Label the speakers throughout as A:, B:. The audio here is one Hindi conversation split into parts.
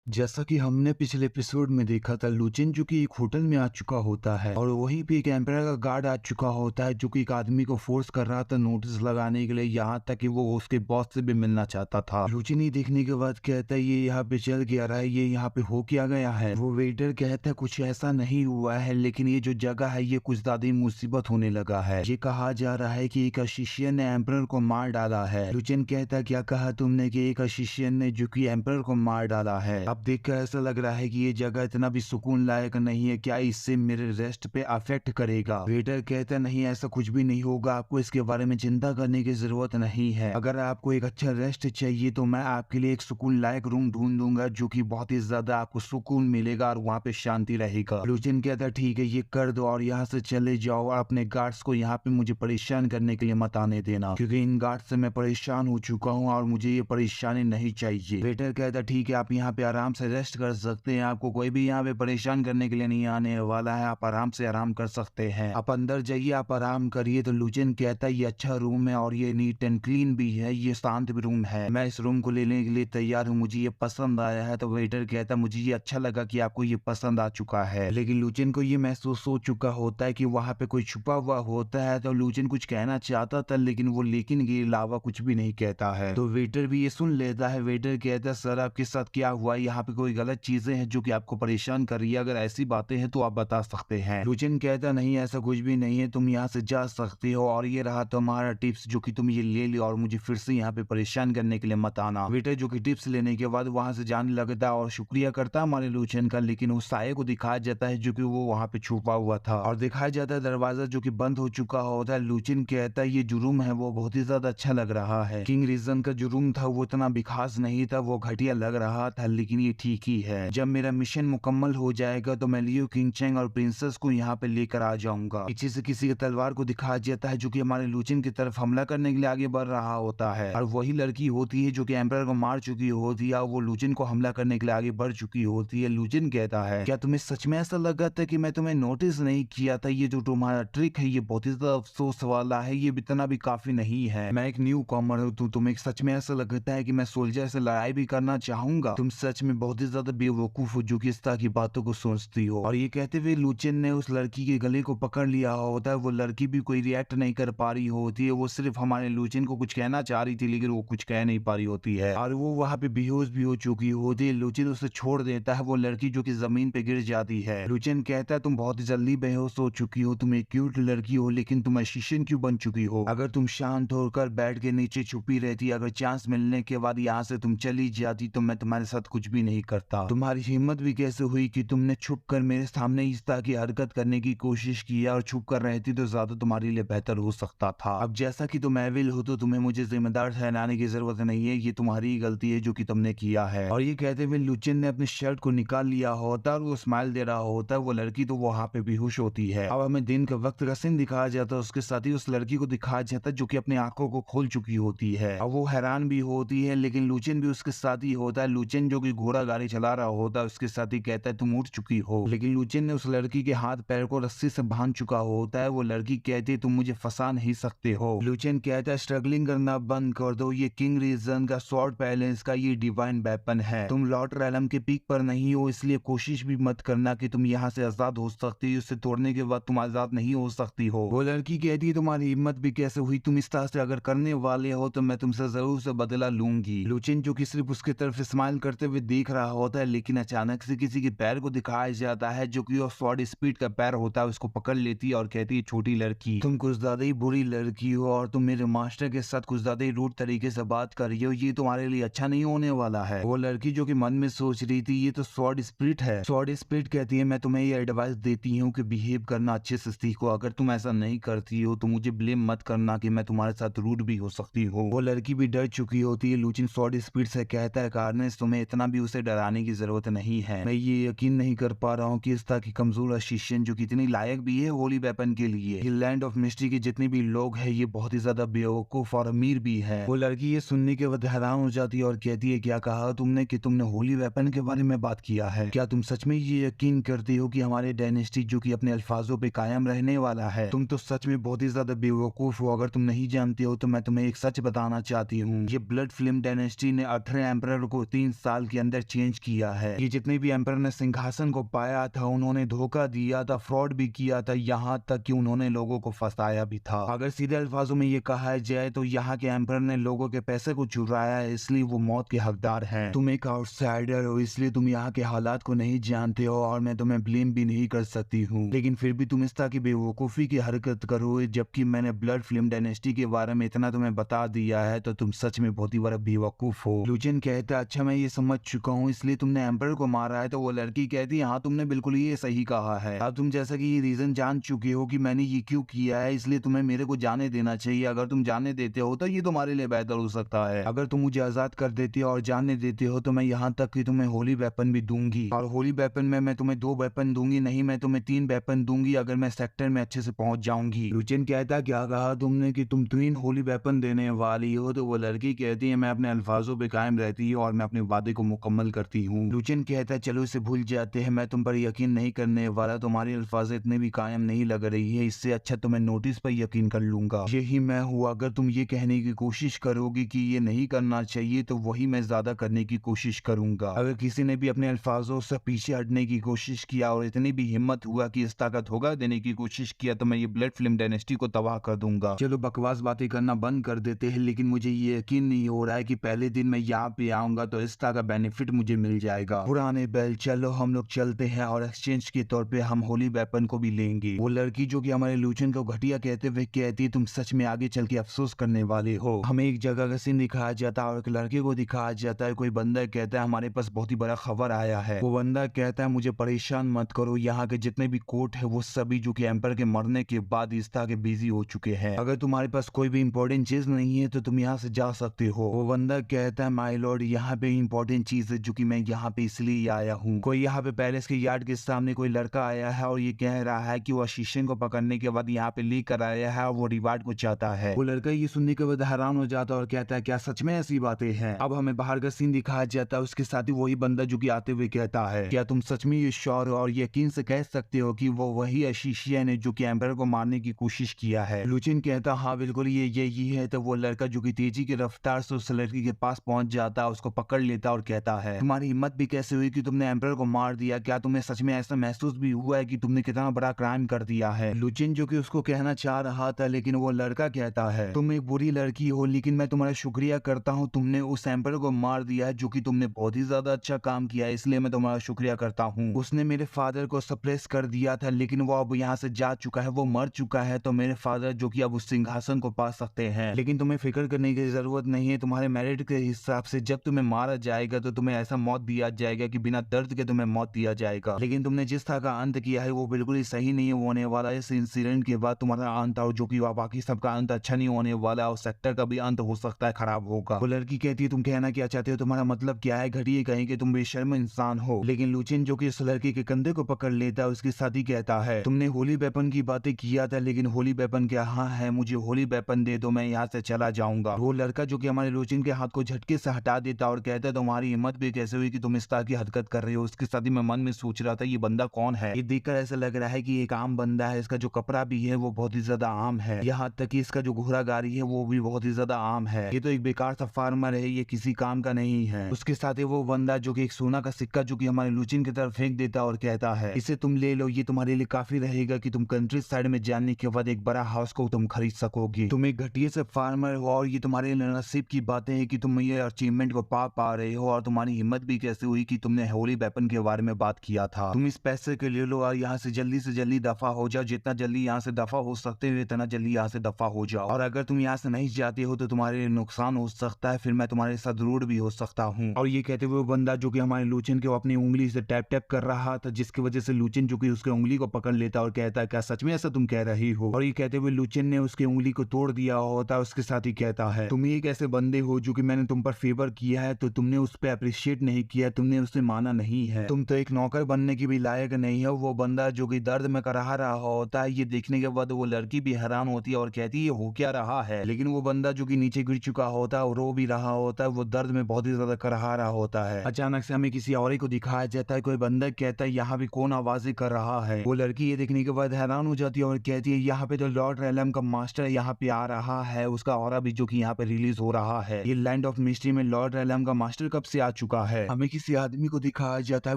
A: जैसा कि हमने पिछले एपिसोड में देखा था, लुचिन जो कि एक होटल में आ चुका होता है और वहीं पे एक एम्पायर का गार्ड आ चुका होता है जो कि एक आदमी को फोर्स कर रहा था नोटिस लगाने के लिए, यहाँ तक कि वो उसके बॉस से भी मिलना चाहता था। लुचिन ही देखने के बाद कहता है ये यहाँ पे चल क्या रहा है, ये यहाँ पे हो क्या गया है। वो वेटर कहता है कुछ ऐसा नहीं हुआ है, लेकिन ये जो जगह है ये कुछ ज्यादा ही मुसीबत होने लगा है। ये कहा जा रहा है कि एक शिष्यन ने एम्पायर को मार डाला है। लुचिन कहता है क्या कहा तुमने कि एक शिष्यन ने जो कि एम्पायर को मार डाला है। अब देखकर ऐसा लग रहा है कि ये जगह इतना भी सुकून लायक नहीं है, क्या इससे मेरे रेस्ट पे अफेक्ट करेगा। वेटर कहता नहीं ऐसा कुछ भी नहीं होगा, आपको इसके बारे में चिंता करने की जरूरत नहीं है। अगर आपको एक अच्छा रेस्ट चाहिए तो मैं आपके लिए एक सुकून लायक रूम ढूंढ दूंगा जो कि बहुत ही ज्यादा आपको सुकून मिलेगा और वहाँ पे शांति रहेगा। लुचिन कहता ठीक है ये कर दो और यहाँ से चले जाओ और अपने गार्ड्स को यहाँ पे मुझे परेशान करने के लिए मत आने देना, क्योंकि इन गार्ड से मैं परेशान हो चुका हूँ और मुझे ये परेशानी नहीं चाहिए। वेटर कहता ठीक है आप यहाँ पे आराम से रेस्ट कर सकते हैं, आपको कोई भी यहाँ पे परेशान करने के लिए नहीं आने वाला है, आप आराम से आराम कर सकते हैं, आप अंदर जाइए आप आराम करिए। तो लुचिन कहता है ये अच्छा रूम है और ये नीट एंड क्लीन भी है, ये शांत भी रूम है, मैं इस रूम को लेने के लिए तैयार हूँ, मुझे ये पसंद आया है। तो वेटर कहता मुझे ये अच्छा लगा कि आपको ये पसंद आ चुका है, लेकिन लुचिन को ये महसूस हो चुका होता है कि वहाँ पे कोई छुपा हुआ होता है। तो लुचिन कुछ कहना चाहता था लेकिन वो लेकिन के अलावा कुछ भी नहीं कहता है। तो वेटर भी ये सुन लेता है। वेटर कहता है सर आपके साथ क्या हुआ, यहाँ पे कोई गलत चीजें हैं जो कि आपको परेशान कर रही है, अगर ऐसी बातें हैं तो आप बता सकते हैं। लुचिन कहता नहीं ऐसा कुछ भी नहीं है, तुम यहाँ से जा सकते हो और ये रहा तुम्हारा टिप्स जो कि तुम ये ले लियो और मुझे फिर से यहाँ पे परेशान करने के लिए मत आना। वेटर जो कि टिप्स लेने के बाद वहां से जाने लगता है और शुक्रिया करता है हमारे लुचिन का, लेकिन उस साये को दिखाया जाता है जो कि वो वहां पे छुपा हुआ था और दिखाया जाता है दरवाजा जो कि बंद हो चुका होता है। लुचिन कहता है ये जुर्म है वो बहुत ही ज्यादा अच्छा लग रहा है, किंग रीजन का जुर्म था वो इतना भी खास नहीं था, वो घटिया लग रहा था, लेकिन ये ठीक ही है। जब मेरा मिशन मुकम्मल हो जाएगा तो मैं लियो किंगचैंग और प्रिंसेस को यहाँ पे लेकर आ जाऊंगा। पीछे से किसी की तलवार को दिखाया जाता है जो कि हमारे लुचिन की तरफ हमला करने के लिए आगे बढ़ रहा होता है और वही लड़की होती है जो कि एम्परर को मार चुकी होती है और वो लुचिन को हमला करने के लिए आगे बढ़ चुकी होती है। लुचिन कहता है क्या तुम्हें सच में ऐसा लगा था कि मैं तुम्हें नोटिस नहीं किया था, ये जो तुम्हारा ट्रिक है ये बहुत ही ज्यादा अफसोस वाला है, ये इतना भी काफी नहीं है, मैं एक न्यू कॉमर हूँ, तो तुम्हें सच में ऐसा लगता है कि मैं सोल्जर से लड़ाई भी करना चाहूंगा, तुम सच में बहुत ही ज्यादा बेवकूफ हो जो कि इस तरह की बातों को सोचती हो। और ये कहते हुए लुचिन ने उस लड़की के गले को पकड़ लिया होता है, वो लड़की भी कोई रिएक्ट नहीं कर पा रही होती है, वो सिर्फ हमारे लुचिन को कुछ कहना चाह रही थी लेकिन वो कुछ कह नहीं पा रही होती है और वो वहाँ पे बेहोश भी हो चुकी होती है। लुचिन उसे छोड़ देता है, वो लड़की जो कि जमीन पे गिर जाती है। लुचिन कहता है तुम बहुत जल्दी बेहोश हो चुकी हो, तुम एक क्यूट लड़की हो लेकिन तुम शिष्यन क्यों बन चुकी हो, अगर तुम शांत होकर बेड के नीचे छुपी रहती, अगर चांस मिलने के बाद यहाँ से तुम चली जाती तो मैं तुम्हारे साथ कुछ भी नहीं करता, तुम्हारी हिम्मत भी कैसे हुई कि तुमने छुप कर मेरे सामने इस तरह की हरकत करने की कोशिश की और छुप कर रहती तो ज्यादा तुम्हारे लिए बेहतर हो सकता था। अब जैसा कि तुम एविल हो तो तुम्हें मुझे जिम्मेदार ठहराने की जरूरत नहीं है, ये तुम्हारी ही गलती है जो कि तुमने किया है। और ये कहते हुए लुचिन ने अपनी शर्ट को निकाल लिया होता है और वो स्माइल दे रहा होता है, वो लड़की तो वहां पे बेहोश होती है। अब हमें दिन के वक्त का सीन दिखाया जाता है, उसके साथ ही उस लड़की को दिखाया जाता है जो कि अपनी आंखों को खोल चुकी होती है। अब वो हैरान भी होती है लेकिन लुचिन भी उसके साथ ही होता है। लुचिन जो कि घोड़ा गाड़ी चला रहा होता है उसके साथ ही कहता है तुम उठ चुकी हो, लेकिन लुचिन ने उस लड़की के हाथ पैर को रस्सी से बांध चुका होता है। वो लड़की कहती है तुम मुझे फंसा नहीं सकते हो। लुचिन कहता है स्ट्रगलिंग करना बंद कर दो, ये किंग रीजन का स्वॉर्ड पैलेस का ये डिवाइन वेपन है, तुम लॉर्ड रैलम के पीक पर नहीं हो इसलिए कोशिश भी मत करना कि तुम यहाँ से आजाद हो सकती हो, उसे तोड़ने के बाद तुम आजाद नहीं हो सकती हो। वो लड़की कहती है तुम्हारी हिम्मत भी कैसे हुई, तुम इस तरह से अगर करने वाले हो तो मैं तुमसे जरूर से बदला लूंगी। लुचिन जो कि सिर्फ उसकी तरफ स्माइल करते हुए देख रहा होता है, लेकिन अचानक से किसी के पैर को दिखाया जाता है जो कि स्वॉर्ड स्पीड का पैर होता है, उसको पकड़ लेती है और कहती है छोटी लड़की तुम कुछ ज्यादा ही बुरी लड़की हो और तुम मेरे मास्टर के साथ कुछ ज्यादा ही रूड तरीके से बात कर रही हो, ये तुम्हारे लिए अच्छा नहीं होने वाला है। वो लड़की जो कि मन में सोच रही थी ये तो स्वॉर्ड स्पिरिट है। स्वॉर्ड स्पिरिट कहती है मैं तुम्हें ये एडवाइस देती हूँ कि बिहेव करना अच्छे से सीखो, अगर तुम ऐसा नहीं करती हो तो मुझे ब्लेम मत करना कि मैं तुम्हारे साथ रूड भी हो सकती हूँ। वो लड़की भी डर चुकी होती है। लुचिन स्वॉर्ड स्पिरिट से कहता है कार्नेस तुम्हें इतना भी उसे डराने की जरूरत नहीं है, मैं ये यकीन नहीं कर पा रहा हूँ कि इस तरह की कमजोर शिष्यन जो कि इतनी लायक भी है होली वेपन के लिए, ये लैंड ऑफ मिस्ट्री के जितने भी लोग हैं ये बहुत ही ज्यादा बेवकूफ और अमीर भी है। वो लड़की ये सुनने के बाद हैरान हो जाती है और कहती है क्या कहा तुमने कि तुमने होली वेपन के बारे में बात किया है, क्या तुम सच में ये यकीन करती हो कि हमारे डायनेस्टी जो कि अपने अल्फाजों पे कायम रहने वाला है, तुम तो सच में बहुत ही ज्यादा बेवकूफ हो। अगर तुम नहीं जानती हो तो मैं तुम्हें एक सच बताना चाहती हूँ, ये ब्लड फ्लेम डायनेस्टी ने अर्थर एम्परर को 3 साल के अंदर अंदर चेंज किया है। ये जितने भी एम्पर ने सिंहासन को पाया था उन्होंने धोखा दिया था, फ्रॉड भी किया था, यहाँ तक कि उन्होंने लोगों को फंसाया भी था। अगर सीधे अल्फाजों में ये कहा जाए तो यहाँ के एम्पर ने लोगों के पैसे को चुराया है, इसलिए वो मौत के हकदार हैं। तुम एक आउटसाइडर हो, इसलिए तुम यहाँ के हालात को नहीं जानते हो और मैं तुम्हें ब्लेम भी नहीं कर सकती हूँ, लेकिन फिर भी तुम इस तरह की बेवकूफ़ी की हरकत करो। जबकि मैंने ब्लड फिल्म डायनेस्टी के बारे में इतना तुम्हें बता दिया है तो तुम सच में बहुत ही बड़ा बेवकूफ़ हो। लुचिन कहता अच्छा मैं ये समझ चुका हूँ, इसलिए तुमने एम्पर को मारा है। तो वो लड़की कहती हाँ तुमने बिल्कुल ये सही कहा है। अब तुम जैसा कि ये रीजन जान चुके हो कि मैंने ये क्यों किया है, इसलिए तुम्हें मेरे को जाने देना चाहिए। अगर तुम जाने देते हो तो ये तुम्हारे लिए बेहतर हो सकता है। अगर तुम मुझे आजाद कर देते हो और जाने देते हो तो मैं यहाँ तक कि तुम्हें होली वेपन भी दूंगी, और होली वेपन में मैं तुम्हें 2 वेपन दूंगी, नहीं मैं तुम्हें 3 वेपन दूंगी अगर मैं सेक्टर में अच्छे से पहुंच जाऊंगी। लुचिन कहता क्या कहा तुमने कि तुम 3 होली वेपन देने वाली हो? तो वो लड़की कहती है मैं अपने अल्फाजों पे कायम रहती हूँ और मैं अपने वादे को मुकम्मल करती हूँ। लुचिन कहता है चलो इसे भूल जाते हैं, मैं तुम पर यकीन नहीं करने वाला, तुम्हारी अल्फाज इतने भी कायम नहीं लग रही है, इससे अच्छा तो मैं नोटिस पर यकीन कर लूंगा। यही मैं हूँ। अगर तुम ये कहने की कोशिश करोगी कि ये नहीं करना चाहिए तो वही मैं ज्यादा करने की कोशिश करूंगा। अगर किसी ने भी अपने अल्फाजों से पीछे हटने की कोशिश किया और इतनी भी हिम्मत हुआ कि इस ताकत धोखा देने की कोशिश किया तो मैं ये ब्लड फिल्म डायनेस्टी को तबाह कर दूंगा। चलो बकवास बातें करना बंद कर देते हैं, लेकिन मुझे ये यकीन नहीं हो रहा है कि पहले दिन मैं यहाँ पे आऊंगा तो इस तरह का बेनिफिट मुझे मिल जाएगा। पुराने बैल चलो हम लोग चलते हैं और एक्सचेंज के तौर पे हम होली वेपन को भी लेंगे। वो लड़की जो कि हमारे लुचिन को घटिया कहते हुए कहती तुम सच में आगे चल के अफसोस करने वाले हो। हमें एक जगह का सीन दिखाया जाता है और एक लड़के को दिखाया जाता है। कोई बंदा कहता है हमारे पास बहुत ही बड़ा खबर आया है। वो बंदा कहता है मुझे परेशान मत करो, यहाँ के जितने भी कोर्ट है वो सभी जो कि एम्पर के मरने के बाद इस तरह के बिजी हो चुके हैं। अगर तुम्हारे पास कोई भी इंपॉर्टेंट चीज नहीं है तो तुम यहाँ से जा सकते हो। वो बंदा कहता है माय लॉर्ड यहाँ पे इंपॉर्टेंट चीज है जो कि मैं यहाँ पे इसलिए आया हूँ। कोई यहाँ पे पैलेस के यार्ड के सामने कोई लड़का आया है और ये कह रहा है कि वो आशीषन को पकड़ने के बाद यहाँ पे लीक कर आया है और वो रिवार्ड को चाहता है। वो लड़का ये सुनने के बाद हैरान हो जाता है और कहता है क्या सच में ऐसी बातें हैं? अब हमें बाहर का सीन दिखाया जाता है, उसके साथ ही वही बंदा जो कि आते हुए कहता है क्या तुम सच में ये श्योर और यकीन से कह सकते हो कि वो वही आशीषियन है जो कि एम्पर को मारने की कोशिश किया है? लुचिन कहता हाँ बिल्कुल ये यही है। तो वो लड़का जो कि तेजी की रफ्तार से उस लड़की के पास पहुंच जाता है, उसको पकड़ लेता और कहता है तुम्हारी हिम्मत भी कैसे हुई कि तुमने एम्पर को मार दिया? क्या तुम्हें सच में ऐसा महसूस भी हुआ है कि तुमने कितना बड़ा क्राइम कर दिया है? लुचिन जो कि उसको कहना चाह रहा था, लेकिन वो लड़का कहता है तुम एक बुरी लड़की हो लेकिन मैं तुम्हारा शुक्रिया करता हूँ, तुमने उस एम्पर को मार दिया है जो कि तुमने बहुत ही ज्यादा अच्छा काम किया है, इसलिए मैं तुम्हारा शुक्रिया करता हूँ। उसने मेरे फादर को सप्रेस कर दिया था लेकिन वो अब यहाँ से जा चुका है, वो मर चुका है, तो मेरे फादर जो कि अब उस सिंहासन को पा सकते हैं। लेकिन तुम्हें फिक्र करने की जरूरत नहीं है, तुम्हारे मेरिट के हिसाब से जब तुम्हें मारा जाएगा तो तुम्हें ऐसा मौत दिया जाएगा कि बिना दर्द के तुम्हें मौत दिया जाएगा। लेकिन तुमने जिस तरह का अंत किया है वो बिल्कुल ही सही नहीं होने वाला। इस इंसिडेंट के बाद तुम्हारा अंत और जो कि बाकी सबका अंत अच्छा नहीं होने वाला और सेक्टर का भी अंत हो सकता है खराब होगा। वो लड़की कहती है तुम कहना क्या चाहते हो, तुम्हारा मतलब क्या है? घटिया कहीं कि तुम बेशर्म इंसान हो। लेकिन लुचिन जो कि उस लड़की के कंधे को पकड़ लेता है उसके साथ ही कहता है तुमने होली वेपन की बातें किया था लेकिन होली वेपन क्या हाँ है, मुझे होली वेपन दे दो, मैं यहाँ से चला जाऊंगा। वो लड़का जो कि हमारे लुचिन के हाथ को झटके से हटा देता और कहता है तुम्हारी हिम्मत भी कैसे हुई कि तुम इस तरह की हरकत कर रहे हो? उसके साथ ही मैं मन में सोच रहा था ये बंदा कौन है? ये देखकर ऐसा लग रहा है कि एक आम बंदा है, इसका जो कपड़ा भी है वो बहुत ही ज्यादा आम है, यहाँ तक कि इसका जो घोड़ा गाड़ी है वो भी बहुत ही ज्यादा आम है। ये तो एक बेकार सा फार्मर है, ये किसी काम का नहीं है। उसके साथ ही वो बंदा जो कि एक सोना का सिक्का जो कि हमारे लुचिन की तरफ फेंक देता और कहता है इसे तुम ले लो, ये तुम्हारे लिए काफी रहेगा कि तुम कंट्री साइड में जाने के बाद एक बड़ा हाउस को तुम खरीद सकोगे। तुम एक घटिया से फार्मर हो और ये तुम्हारे नसीब की बातें हैं कि तुम ये अचीवमेंट को पा रहे हो। और तुम्हारी हिम्मत भी कैसे हुई कि तुमने होली वेपन के बारे में बात किया था? तुम इस पैसे के ले लो और यहाँ से जल्दी दफा हो जाओ, जितना जल्दी यहाँ से दफा हो सकते हो इतना जल्दी यहाँ से दफा हो जाओ। और अगर तुम यहाँ से नहीं जाते हो तो तुम्हारे लिए नुकसान हो सकता है, फिर मैं तुम्हारे साथ रूड भी हो सकता हूँ। और ये कहते हुए बंदा जो कि हमारे लुचिन के अपनी उंगली से टैप टैप कर रहा था, जिसकी वजह से लुचिन जो कि उसके उंगली को पकड़ लेता और कहता है क्या सच में ऐसा तुम कह रही हो? और ये कहते हुए लुचिन ने उसकी उंगली को तोड़ दिया होता है। उसके साथ ही कहता है तुम एक ऐसे बंदे हो जो कि मैंने तुम पर फेवर किया है तो तुमने उस पर अप्रिशिएट नहीं किया, तुमने उसे माना नहीं है, तुम तो एक नौकर बनने की भी लायक नहीं है। वो बंदा जो कि दर्द में कराह रहा होता है, ये देखने के बाद वो लड़की भी हैरान होती है और कहती है ये हो क्या रहा है? लेकिन वो बंदा जो कि नीचे गिर चुका होता है और रो भी रहा होता है, वो दर्द में बहुत ही ज्यादा कराह रहा होता है। अचानक से हमें किसी और को दिखाया जाता है, कोई बंदा कहता है यहाँ भी कौन आवाजें कर रहा है? वो लड़की ये देखने के बाद हैरान हो जाती है और कहती है यहाँ पे तो लॉर्ड रेलम का मास्टर यहाँ पे आ रहा है, उसका ऑरा भी जो कि यहाँ पे रिलीज हो रहा है। ये लैंड ऑफ मिस्ट्री में लॉर्ड रेलम का मास्टर कब से आ चुका चुका है। हमें किसी आदमी को दिखाया जाता है,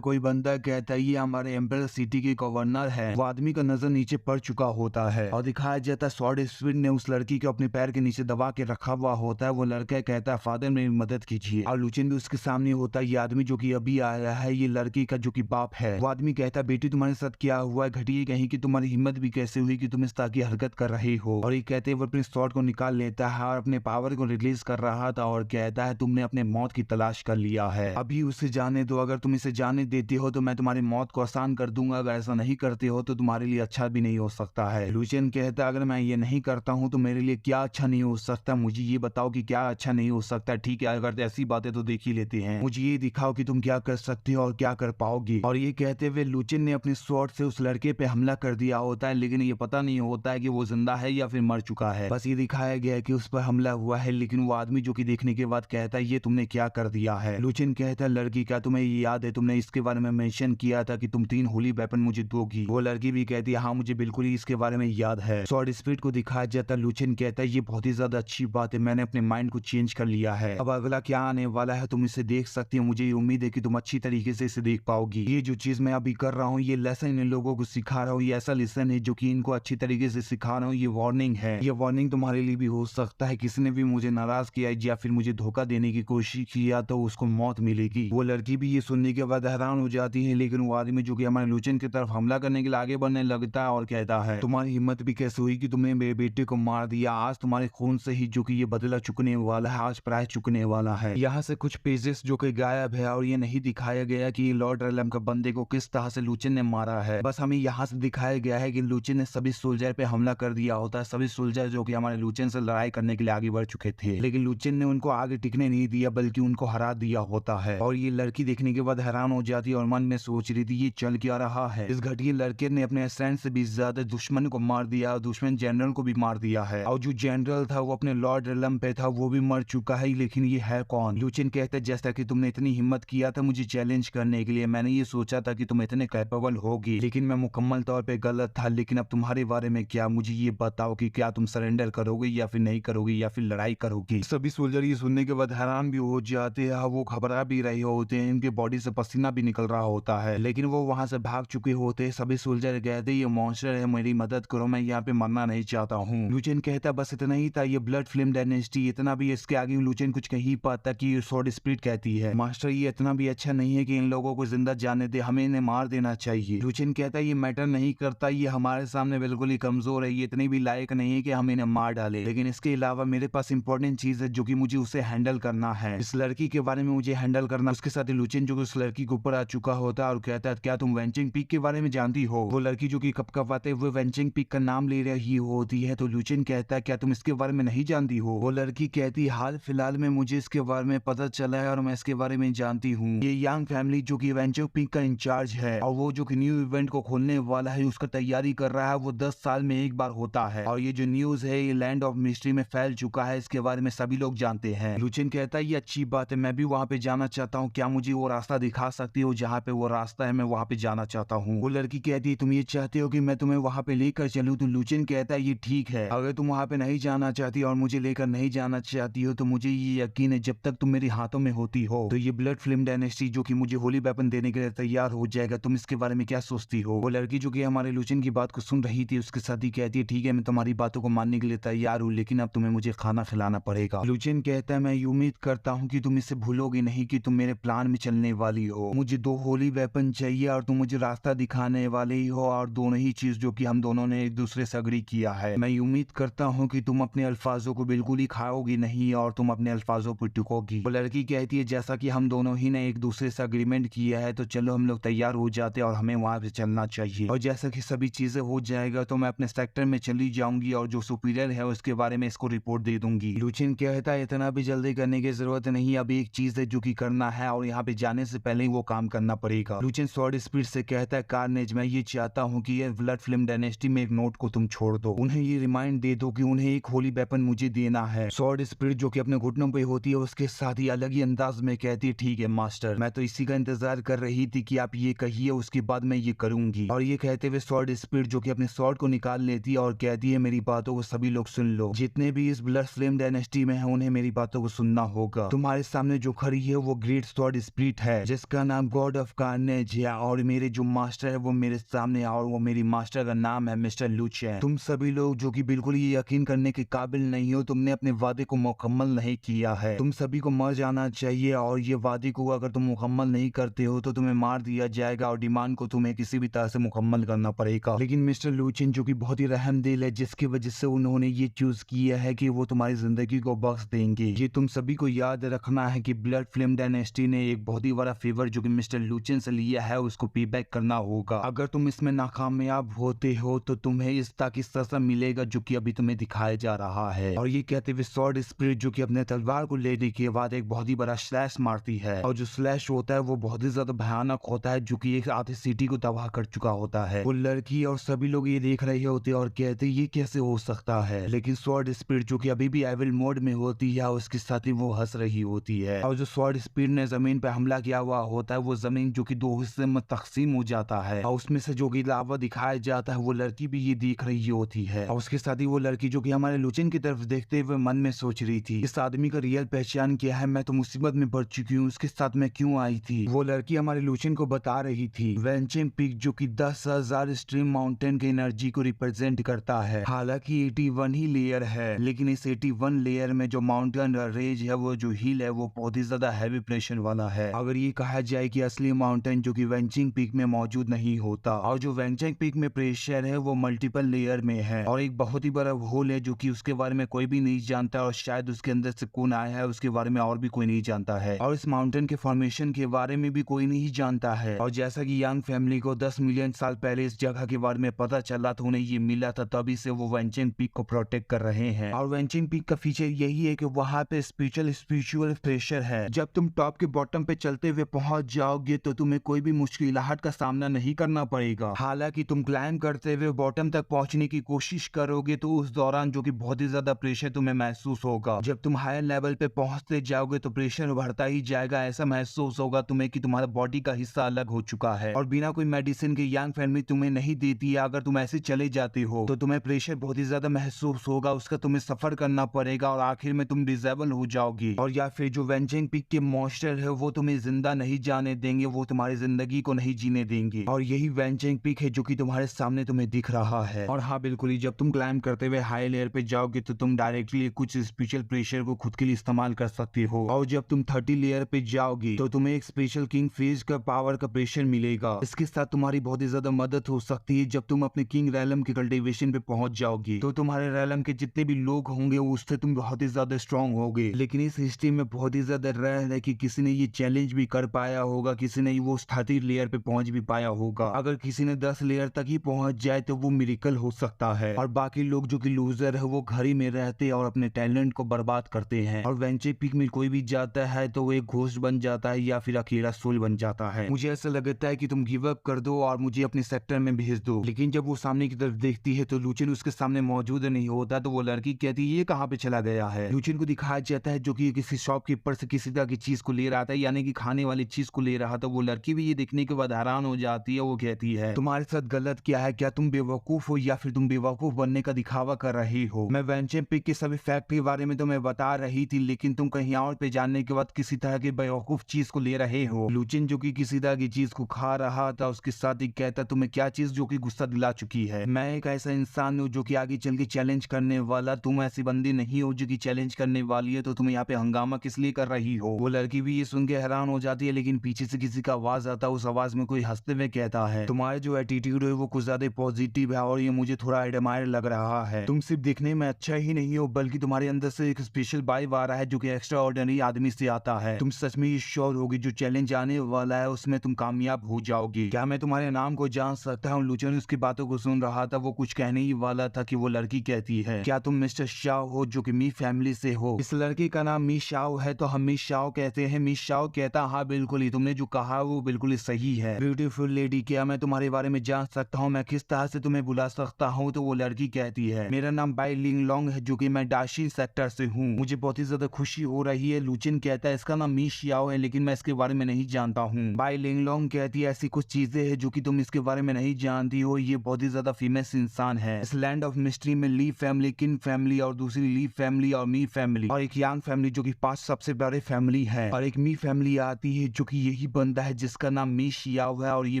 A: कोई बंदा कहता है ये हमारे एम्परर सिटी के गवर्नर है। वो आदमी का नजर नीचे पड़ चुका होता है और दिखाया जाता है स्वॉर्ड स्पीड ने उस लड़की को अपने पैर के नीचे दबा के रखा हुआ होता है। वो लड़का कहता है फादर मेरी मदद कीजिए, और लुचिन भी उसके सामने होता है। ये आदमी जो कि अभी आया है ये लड़की का जो कि बाप है। वो आदमी कहता है बेटी तुम्हारे साथ क्या हुआ है, घटिया कहीं की तुम्हारी हिम्मत भी कैसे हुई कि तुम इस तरह की हरकत कर रही हो। और ये कहते वो अपने स्वॉर्ड को निकाल लेता है और अपने पावर को रिलीज कर रहा था और कहता है तुमने अपने मौत की तलाश कर लिया है, अभी उसे जाने दो। अगर तुम इसे जाने देते हो तो मैं तुम्हारी मौत को आसान कर दूंगा, अगर ऐसा नहीं करते हो तो तुम्हारे लिए अच्छा भी नहीं हो सकता है। लुचिन कहता है अगर मैं ये नहीं करता हूँ तो मेरे लिए क्या अच्छा नहीं हो सकता, मुझे ये बताओ कि क्या अच्छा नहीं हो सकता। ठीक है अगर ऐसी बातें तो देख ही लेते हैं, मुझे ये दिखाओ कि तुम क्या कर सकते हो और क्या कर पाओगी। और ये कहते हुए लुचिन ने अपने स्वॉर्ड से उस लड़के पे हमला कर दिया होता है, लेकिन ये पता नहीं होता है कि वो जिंदा है या फिर मर चुका है। बस ये दिखाया गया है कि उस पर हमला हुआ है, लेकिन वो आदमी जो कि देखने के बाद कहता है ये तुमने क्या कर दिया है। लुचिन कहता है लड़की क्या तुम्हें ये याद है, तुमने इसके बारे में मेंशन किया था कि तुम 3 होली वेपन मुझे दोगी। वो लड़की भी कहती है हाँ मुझे बिल्कुल ही इसके बारे में याद है। स्वॉर्ड स्पीड को दिखाया जाता है। लुचिन कहता है ये बहुत ही ज्यादा अच्छी बात है, मैंने अपने माइंड को चेंज कर लिया है, अब अगला क्या आने वाला है तुम इसे देख सकती हो। मुझे उम्मीद है कि तुम अच्छी तरीके से इसे देख पाओगी। ये जो चीज मैं अभी कर रहा हूँ ये लेसन इन लोगों को सिखा रहा हूँ, ये ऐसा लेसन है जो कि इनको अच्छी तरीके से सिखा रहा हूँ। ये वार्निंग है, ये वार्निंग तुम्हारे लिए भी हो सकता है। किसी ने भी मुझे नाराज किया या फिर मुझे धोखा देने की कोशिश किया तो उसको मौत मिलेगी। वो लड़की भी ये सुनने के बाद हैरान हो जाती है, लेकिन वो आदमी जो कि हमारे लुचिन की तरफ हमला करने के लिए आगे बढ़ने लगता है और कहता है तुम्हारी हिम्मत भी कैसे हुई कि तुमने मेरे बेटे को मार दिया, आज तुम्हारे खून से ही जो कि ये बदला चुकने वाला है, आज प्राय चुकने वाला है। यहाँ से कुछ पेजेस जो कि गायब है और ये नहीं दिखाया गया कि लॉर्ड रेलम का बंदे को किस तरह से लुचिन ने मारा है। बस हमें यहाँ से दिखाया गया है कि लुचिन ने सभी सोल्जर पे हमला कर दिया होता है, सभी सोल्जर जो कि हमारे लुचिन से लड़ाई करने के लिए आगे बढ़ चुके थे, लेकिन लुचिन ने उनको आगे टिकने नहीं दिया बल्कि उनको हरा दिया होता है। और ये लड़की देखने के बाद हैरान हो जाती है और मन में सोच रही थी ये चल क्या रहा है। इस घटिया लड़के ने अपने असिस्टेंट से भी ज्यादा दुश्मन को मार दिया, दुश्मन जनरल को भी मार दिया है, और जो जनरल था वो अपने लॉर्ड रेलम पे था, वो भी मर चुका है, लेकिन ये है कौन। लुचिन कहता है जैसा कि तुमने इतनी हिम्मत किया था मुझे चैलेंज करने के लिए, मैंने ये सोचा था कि तुम इतने कैपेबल होगी, लेकिन मैं मुकम्मल तौर पे गलत था। लेकिन अब तुम्हारे बारे में क्या, मुझे ये बताओ कि क्या तुम सरेंडर करोगे या फिर नहीं करोगे या फिर लड़ाई करोगी। सभी सोल्जर ये सुनने के बाद हैरान भी हो जाते हैं, वो घबरा भी रहे होते हैं, इनके बॉडी से पसीना भी निकल रहा होता है, लेकिन वो वहां से भाग चुके होते हैं। सभी सोल्जर कहते ये मॉन्स्टर है, मेरी मदद करो, मैं यहाँ पे मरना नहीं चाहता हूँ। लुचिन कहता बस इतना ही था, ये ब्लड फ्लेम डायनेस्टी, इतना भी इसके आगे लुचिन कुछ कह ही पाता कि स्वॉर्ड स्पिरिट कहती है मास्टर ये इतना भी अच्छा नहीं है कि इन लोगों को जिंदा जाने दे, हमें इन्हें मार देना चाहिए। लुचिन कहता है ये मैटर नहीं करता, ये हमारे सामने बिल्कुल ही कमजोर है, ये इतनी भी लायक नहीं है कि हम इन्हें मार डाले, लेकिन इसके अलावा मेरे पास इंपॉर्टेंट चीज है जो कि मुझे उसे हैंडल करना है, इस लड़की के बारे में मुझे हैंडल करना। उसके साथ लुचिन जो उस लड़की के ऊपर आ चुका होता है और कहता है क्या तुम वेंचिंग पीक के बारे में जानती हो। वो लड़की जो कि कपकपाते हुए वेंचिंग पीक का नाम ले रही होती है, तो लुचिन कहता है क्या तुम इसके बारे में नहीं जानती हो। वो लड़की कहती हाल फिलहाल में मुझे इसके बारे में पता चला है और मैं इसके बारे में जानती हूँ। ये यंग फैमिली जो कि वेंचिंग पीक का इंचार्ज है और वो जो कि न्यू इवेंट को खोलने वाला है उसका तैयारी कर रहा है, वो 10 साल में एक बार होता है, और ये जो न्यूज है ये लैंड ऑफ मिस्ट्री में फैल चुका है, इसके बारे में सभी लोग जानते हैं। लुचिन कहता है ये अच्छी बात है, मैं भी वहाँ पे जाना चाहता हूँ, क्या मुझे वो रास्ता दिखा सकती हो जहाँ पे वो रास्ता है, मैं वहाँ पे जाना चाहता हूँ। वो लड़की कहती है तुम ये चाहते हो कि मैं तुम्हें वहाँ पे लेकर चलूँ, तो लुचिन कहता है ये ठीक है, अगर तुम वहाँ पे नहीं जाना चाहती और मुझे लेकर नहीं जाना चाहती हो तो मुझे ये यकीन है जब तक तुम मेरे हाथों में होती हो तो ये ब्लड फ्लेम डायनेस्टी जो कि मुझे होली वेपन देने के लिए तैयार हो जाएगा। तुम इसके बारे में क्या सोचती हो। वो लड़की जो कि हमारे लुचिन की बात को सुन रही थी उसके साथ ही कहती है ठीक है मैं तुम्हारी बातों को मानने के लिए तैयार हूँ, लेकिन अब तुम्हें मुझे खाना खिलाना पड़ेगा। लुचिन कहता है मैं उम्मीद करता हूँ कि तुम इसे भूलोगी नहीं कि तुम मेरे प्लान में चलने वाली हो, मुझे 2 होली वेपन चाहिए और तुम मुझे रास्ता दिखाने वाले ही हो, और दोनों ही चीज जो कि हम दोनों ने एक दूसरे से अग्री किया है। मैं उम्मीद करता हूँ कि तुम अपने अल्फाजों को बिल्कुल ही खाओगी नहीं और तुम अपने अल्फाजों पर टिकोगी। वो लड़की कहती है जैसा कि हम दोनों ही ने एक दूसरे से अग्रीमेंट किया है तो चलो हम लोग तैयार हो जाते हैं और हमें वहां पे चलना चाहिए, और जैसा कि सभी चीजें हो जाएगा तो मैं अपने सेक्टर में चली जाऊंगी और जो सुपीरियर है उसके बारे में इसको रिपोर्ट दे दूंगी। लुचिन कहता है इतना भी जल्दी करने की जरूरत नहीं, अभी एक चीज है जो कि करना है और यहाँ पे जाने से पहले ही वो काम करना पड़ेगा। लुचिन स्वॉर्ड स्पीड से कहता है कार्नेज मैं ये चाहता हूँ कि ये ब्लड फ्लेम डायनेस्टी में एक नोट को तुम छोड़ दो, उन्हें ये रिमाइंड दे दो कि उन्हें एक होली वेपन मुझे देना है। स्वॉर्ड स्पीड जो कि अपने घुटनों पे होती है उसके साथ ही अलग ही अंदाज में कहती है ठीक है मास्टर, मैं तो इसी का इंतजार कर रही थी कि आप ये कहिए उसके बाद मैं ये करूंगी। और ये कहते हुए स्वॉर्ड स्पीड जो कि अपने स्वॉर्ड को निकाल लेती है और कहती है मेरी बातों को सभी लोग सुन लो, जितने भी इस ब्लड फ्लेम डायनेस्टी में है उन्हें मेरी बातों को सुनना होगा, तुम्हारे सामने जो खड़ी है वो ग्रेट स्वॉर्ड स्पिरिट है जिसका नाम गॉड ऑफ कार्नेज है, और मेरे जो मास्टर है वो मेरे सामने, और वो मेरी मास्टर का नाम है मिस्टर लुचेन। तुम सभी लोग जो कि बिल्कुल ये यकीन करने के काबिल नहीं हो, तुमने अपने वादे को मुकम्मल नहीं किया है। तुम सभी को मर जाना चाहिए, और ये वादे को अगर तुम मुकम्मल नहीं करते हो तो तुम्हें मार दिया जाएगा, और डिमांड को तुम्हें किसी भी तरह से मुकम्मल करना पड़ेगा। लेकिन मिस्टर लुचेन जो कि बहुत ही रहमदिल है, जिसकी वजह से उन्होंने ये चूज किया है कि वो तुम्हारी जिंदगी को बख्श देंगे। ये तुम सभी को याद रखना है कि ब्लड फ्लेम डायनेस्टी ने एक बहुत ही बड़ा फेवर जो कि मिस्टर लुचेन से लिया है उसको पे बैक करना होगा। अगर तुम इसमें नाकामयाब होते हो तो तुम्हें इस ताकि सजा मिलेगा जो कि अभी तुम्हें दिखाया जा रहा है। और ये कहते हुए स्वॉर्ड स्पिरिट जो कि अपने तलवार को लेने के बाद एक बहुत ही बड़ा स्लैश मारती है, और जो स्लैश होता है वो बहुत ही ज्यादा भयानक होता है, जो कि एक आधी सिटी को तबाह कर चुका होता है। वो लड़की और सभी लोग ये देख रहे होते और कहते ये कैसे हो सकता है, लेकिन स्वॉर्ड स्पिरिट जो कि अभी भी एविल मोड में होती है उसके साथ ही वो हंस रही होती है। और जो स्वॉर्ड स्पिरिट ने जमीन पे हमला किया हुआ होता है वो जमीन जो कि दो हिस्से में तकसीम हो जाता है, और उसमें से जो कि लावा दिखाया जाता है वो लड़की भी ये देख रही होती है। और उसके साथ ही वो लड़की जो कि हमारे लुचेन की तरफ देखते हुए मन में सोच रही थी इस आदमी का रियल पहचान क्या है, मैं तो मुसीबत में पड़ चुकी हूँ, उसके साथ मैं क्यों आई थी। वो लड़की हमारे लुचेन को बता रही थी वेंचिंग पीक जो कि 10,000 स्ट्रीम माउंटेन की एनर्जी को रिप्रेजेंट करता है। हालांकि 81 ही लेयर है, लेकिन इस 81 लेयर में जो माउंटेन रेंज है, वो जो हिल है, वो बहुत ही ज्यादा हैवी प्रेशर वाला है। अगर ये कहा जाए कि असली माउंटेन जो कि वेंचिंग पीक में मौजूद नहीं होता, और जो वेंचिंग पीक में प्रेशर है वो मल्टीपल लेयर में है, और एक बहुत ही बड़ा होल है जो कि उसके बारे में कोई भी नहीं जानता, और शायद उसके अंदर से कौन आया है उसके बारे में और भी कोई नहीं जानता है, और इस माउंटेन के फॉर्मेशन के बारे में भी कोई नहीं जानता है। और जैसा कि यंग फैमिली को 10 मिलियन साल पहले इस जगह के बारे में पता चला तो उन्हें ये मिला था, तभी से वो वेंचिंग पीक को प्रोटेक्ट कर रहे हैं। और वेंचिंग पीक का फीचर यही है कि वहां पे स्पिरिचुअल प्रेशर है। जब तुम टॉप के बॉटम पे चलते हुए पहुंच जाओगे तो तुम्हें कोई भी मुश्किलात का सामना नहीं करना पड़ेगा। हालांकि तुम क्लाइम करते हुए बॉटम तक पहुंचने की कोशिश करोगे तो उस दौरान जो कि बहुत ही ज्यादा प्रेशर तुम्हें महसूस होगा। जब तुम हायर लेवल पे पहुंचते जाओगे तो प्रेशर बढ़ता ही जाएगा, ऐसा महसूस होगा तुम्हें कि तुम्हारा बॉडी का हिस्सा अलग हो चुका है, और बिना कोई मेडिसिन के यंग फैमिली तुम्हें नहीं देती है। अगर तुम ऐसे चले जाते हो तो तुम्हें प्रेशर बहुत ही ज्यादा महसूस होगा, उसका तुम्हें सफर करना पड़ेगा, और आखिर में तुम डिसेबल हो जाओगे। और या फिर जो वेंचिंग पीक के मॉन्स्टर है वो तुम्हें जिंदा नहीं जाने देंगे, वो तुम्हारी जिंदगी को नहीं जीने देंगे। और यही वेंचिंग पीक है जो कि तुम्हारे सामने तुम्हें दिख रहा है। और हाँ बिल्कुल ही, जब तुम क्लाइम करते हुए हाई लेयर पे जाओगे तो तुम डायरेक्टली कुछ स्पेशल प्रेशर को खुद के लिए इस्तेमाल कर सकते हो, और जब तुम 30 लेयर पे जाओगे तो तुम्हें एक स्पेशल किंग फेज का पावर का प्रेशर मिलेगा। इसके साथ तुम्हारी बहुत ही ज्यादा मदद हो सकती है। जब तुम अपने किंग रैलम के कल्टीवेशन पे पहुंच जाओगे तो तुम्हारे रैलम के जितने भी लोग होंगे उससे तुम बहुत ही ज्यादा स्ट्रांग होगे। लेकिन इस हिस्ट्री में बहुत ही ज्यादा रेयर है कि किसी ने ये चैलेंज भी कर पाया होगा, किसी ने वो 30 लेयर पे पहुंच भी पाया होगा। अगर किसी ने 10 लेयर तक ही पहुंच जाए तो वो मिरेकल हो सकता है, और बाकी लोग जो कि लूजर है वो घर ही में रहते हैं और अपने टैलेंट को बर्बाद करते हैं। और वेंचर पीक में कोई भी जाता है तो वो एक घोस्ट बन जाता है या फिर अकेला सोल बन जाता है। मुझे ऐसा लगता है कि तुम गिव अप कर दो और मुझे अपने सेक्टर में भेज दो। लेकिन जब वो सामने की तरफ देखती है तो लुचेन उसके सामने मौजूद नहीं होता, तो वो लड़की कहती है ये कहाँ पे चला गया है। लुचेन को दिखाया जाता है जो कि किसी शॉपकीपर से किसी तरह की चीज को ले रहा था, यानी कि खाने वाली चीज को ले रहा था। वो लड़की भी ये देखने के बाद हैरान हो जाती है। वो कहती है तुम्हारे साथ गलत क्या है, क्या तुम बेवकूफ हो या फिर तुम बेवकूफ बनने का दिखावा कर रही हो। मैं वेंचर पीक के सभी फैक्ट के बारे में तुम्हें बता रही थी, लेकिन तुम कहीं और पे जानने के बाद किसी तरह की बेवकूफ चीज को ले रहे हो। लुचेन जो कि किसी तरह की चीज को खा रहा था उसके साथ ही कहता तुम्हें क्या चीज जो कि गुस्सा दिला चुकी है। मैं एक ऐसा इंसान हूँ जो कि आगे चल के चैलेंज करने वाला, तुम ऐसी बंदी नहीं हो जो कि चैलेंज करने वाली है, तो तुम यहाँ पे हंगामा किस लिए कर रही हो। वो लड़की भी ये सुन के हैरान हो जाती है, लेकिन पीछे से किसी का आवाज आता है। उस आवाज में कोई हंसते हुए कहता है तुम्हारे जो एटीट्यूड है वो कुछ ज्यादा पॉजिटिव है और ये मुझे थोड़ा एडमायर लग रहा है। तुम सिर्फ दिखने में अच्छा ही नहीं हो बल्कि तुम्हारे अंदर से एक स्पेशल वाइब आ रहा है जो कि एक्स्ट्रा ऑर्डिनरी आदमी से आता है। तुम सच में ये श्योर होगी जो चैलेंज आने वाला है उसमें तुम कामयाब हो जाओगी। क्या मैं तुम्हारे नाम को जान सकता हूँ। लुचेन उसकी बातों को सुन रहा था, वो कुछ कहने ही वाला था कि वो लड़की कहती है क्या तुम मिस्टर शाओ हो जो कि मी फैमिली से हो। इस लड़की का नाम मी शाओ है तो हम मी शाओ कहते हैं। मी शाओ कहता हाँ बिल्कुल ही, तुमने जो कहा वो बिल्कुल ही सही है। ब्यूटीफुल लेडी, क्या मैं तुम्हारे बारे में जान सकता हूँ, मैं किस तरह से तुम्हें बुला सकता हूँ। तो वो लड़की कहती है मेरा नाम बाई लिंग लोंग है जो कि मैं डाशी सेक्टर से हूँ, मुझे बहुत ही ज्यादा खुशी हो रही है। लुचेन कहता है इसका नाम मी शाओ है लेकिन मैं इसके बारे में नहीं जानता हूँ। बाई लिंग लोंग कहती है ऐसी कुछ चीजें हैं जो कि तुम इसके बारे में नहीं जानती हो, ये बहुत ही ज्यादा फेमस इंसान है। इस लैंड ऑफ मिस्ट्री में ली फैमिली, किन फैमिली और दूसरी ली फैमिली और मी फैमिली और एक यांग फैमिली जो कि 5 सबसे बड़े फैमिली फैमिली है और एक मी फैमिली आती है जो कि यही बंदा है जिसका नाम मी शियाओ है और ये